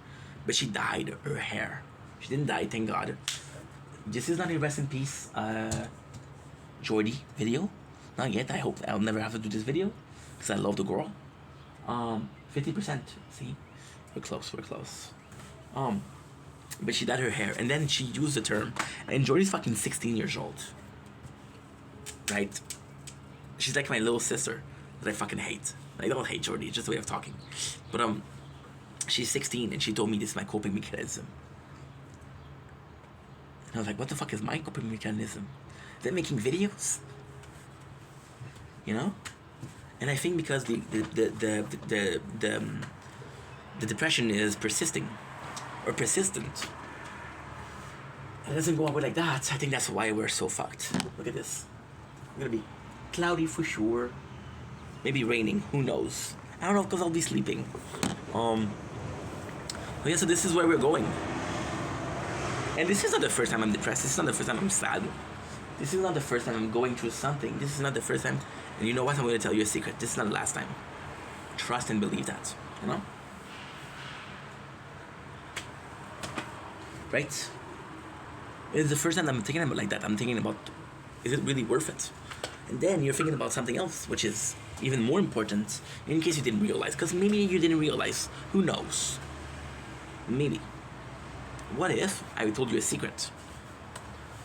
but she dyed her hair. She didn't die, thank God. This is not a rest in peace Jordy video. Not yet. I hope I'll never have to do this video because I love the girl. 50%. See, we're close. But she dyed her hair, and then she used the term. And Jordy's fucking 16 years old, right? She's like my little sister that I fucking hate. I don't hate Jordy. It's just the way of talking. But she's 16, and she told me this is my coping mechanism. And I was like, what the fuck is my coping mechanism? Is it making videos? You know, and I think because the depression is persisting or persistent, it doesn't go away like that. I think that's why we're so fucked. Look at this. It's gonna be cloudy for sure. Maybe raining. Who knows? I don't know because I'll be sleeping. But yeah, so this is where we're going. And this is not the first time I'm depressed. This is not the first time I'm sad. This is not the first time I'm going through something. This is not the first time. And you know what? I'm going to tell you a secret. This is not the last time. Trust and believe that. You know? Right? It's the first time I'm thinking about like that. I'm thinking about, is it really worth it? And then you're thinking about something else, which is even more important, in case you didn't realize. Because maybe you didn't realize. Who knows? Maybe. What if I told you a secret?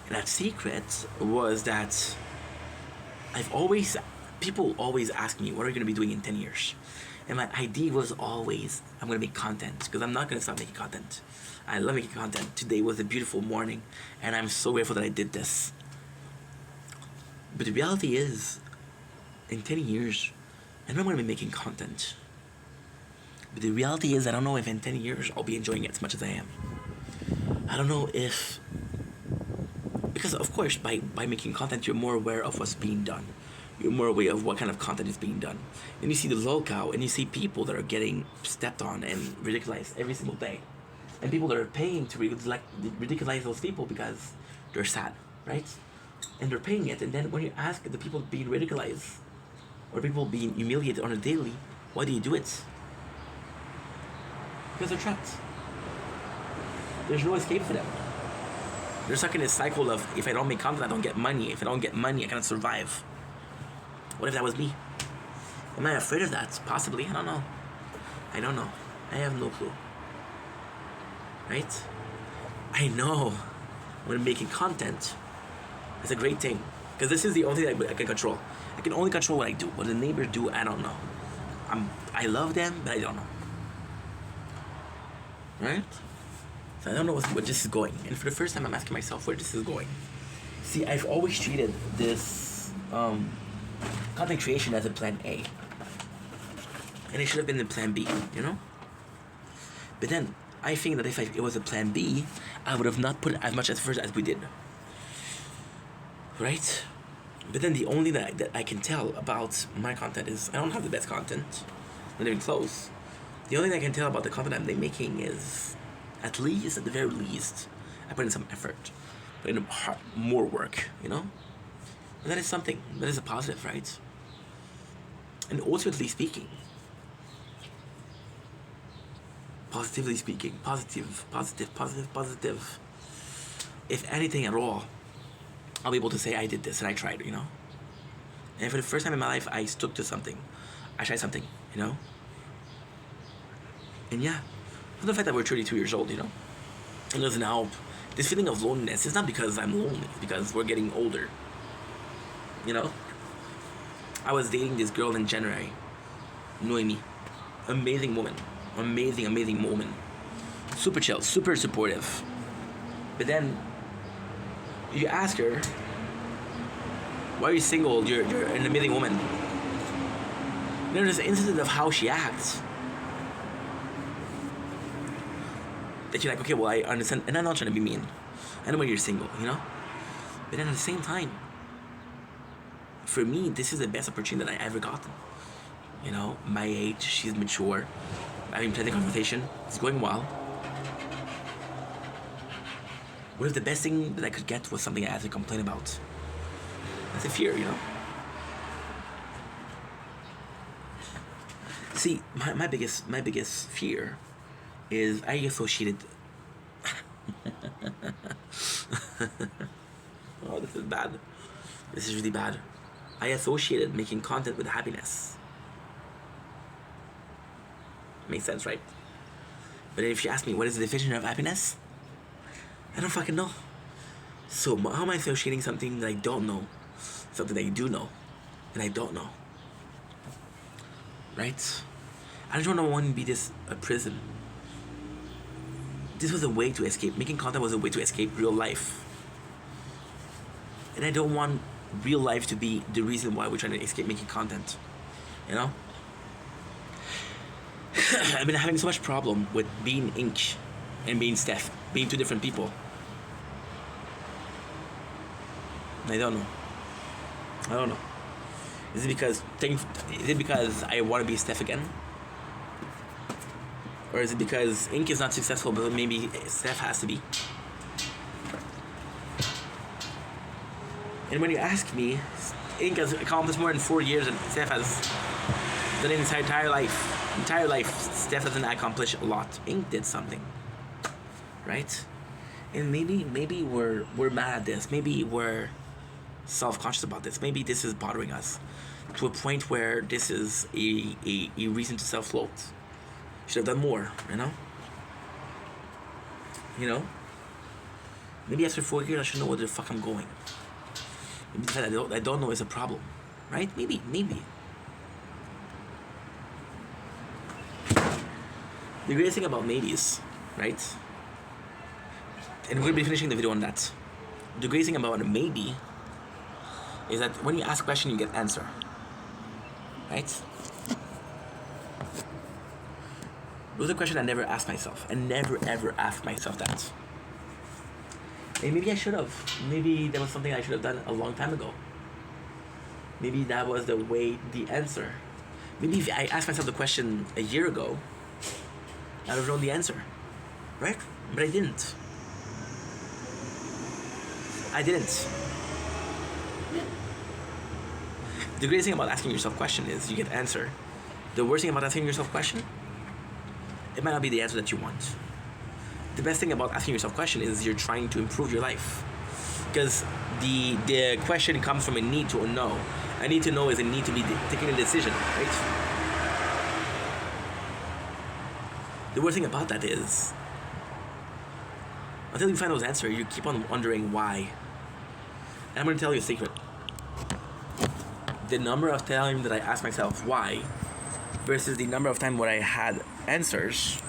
And that secret was that people always ask me, what are you going to be doing in 10 years? And my idea was always, I'm going to make content, because I'm not going to stop making content. I love making content. Today was a beautiful morning, and I'm so grateful that I did this. But the reality is, in 10 years, I know I'm going to be making content. But the reality is, I don't know if in 10 years I'll be enjoying it as much as I am. I don't know if... Because, of course, by making content, you're more aware of what's being done. You're more aware of what kind of content is being done. And you see the lolcow, and you see people that are getting stepped on and ridiculized every single day. And people that are paying to ridiculize those people because they're sad, right? And they're paying it. And then when you ask the people being ridiculized or people being humiliated on a daily, why do you do it? Because they're trapped. There's no escape for them. They're stuck in this cycle of, if I don't make content, I don't get money. If I don't get money, I cannot survive. What if that was me? Am I afraid of that? Possibly. I don't know. I don't know. I have no clue. Right? I know when making content, it's a great thing. Because this is the only thing I can control. I can only control what I do. What the neighbors do, I don't know. I love them, but I don't know. Right? So I don't know where this is going. And for the first time, I'm asking myself where this is going. See, I've always treated this content creation as a plan A. And it should have been the plan B, you know? But then, I think that if it was a plan B, I would have not put as much effort as we did. Right? But then the only thing that I can tell about my content is I don't have the best content. Not even close. The only thing I can tell about the content I'm making is, at the very least, I put in some effort. Put in more work, you know? And that is something. That is a positive, right? And ultimately speaking, positively speaking, positive. If anything at all, I'll be able to say I did this and I tried, you know? And for the first time in my life, I stuck to something. I tried something, you know? And yeah, for the fact that we're 32 years old, you know? And doesn't help. This feeling of loneliness is not because I'm lonely, it's because we're getting older. You know? I was dating this girl in January, Noemi. Amazing woman. Amazing woman. Super chill, super supportive. But then, you ask her, why are you single? You're an amazing woman. You know, there's an incident of how she acts. That you're like, okay, well, I understand, and I'm not trying to be mean. I know when you're single, you know? But then at the same time, for me, this is the best opportunity that I ever gotten. You know, my age, she's mature, having plenty of conversation, it's going well. What if the best thing that I could get was something I had to complain about? That's a fear, you know? See, my biggest fear is I associated... Oh, this is bad. This is really bad. I associated making content with happiness. Makes sense, right? But if you ask me what is the definition of happiness, I don't fucking know. So how am I associating something that I don't know, something that I do know, and I don't know? Right? I don't want to be a prison. This was a way to escape. Making content was a way to escape real life. And I don't want real life to be the reason why we're trying to escape making content. You know? I've been having so much problem with being Ink and being Steph, being two different people. I don't know. Is it because I want to be Steph again? Or is it because Ink is not successful, but maybe Steph has to be? And when you ask me, Ink has accomplished more in 4 years than Steph has done in his entire life. Steph hasn't accomplished a lot. Ink did something, right? And maybe we're mad at this. Maybe we're self-conscious about this. Maybe this is bothering us to a point where this is a reason to self-loathe. Should have done more, you know? Maybe after 4 years I should know where the fuck I'm going. Maybe the fact I don't know is a problem, right? Maybe. The greatest thing about maybes, right? And we'll be finishing the video on that. The greatest thing about a maybe is that when you ask a question, you get answer, right? It was a question I never asked myself. I never ever asked myself that. And maybe I should have. Maybe that was something I should have done a long time ago. Maybe that was the answer. Maybe if I asked myself the question a year ago, I would have known the answer, right? But I didn't. The greatest thing about asking yourself a question is you get answer. The worst thing about asking yourself a question, it might not be the answer that you want. The best thing about asking yourself a question is you're trying to improve your life. Because the question comes from a need to know. I need to know is I need to be taking a decision, right? The worst thing about that is, until you find those answers, you keep on wondering why. And I'm going to tell you a secret. The number of times that I asked myself why versus the number of times where I had answers,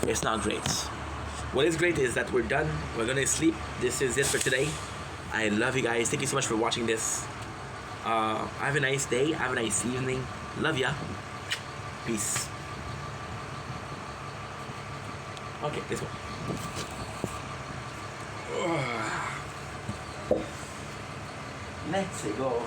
it's not great. What is great is that we're done. We're going to sleep. This is it for today. I love you guys. Thank you so much for watching this. Have a nice day. Have a nice evening. Love ya. Peace. Okay, let's go. Let's go.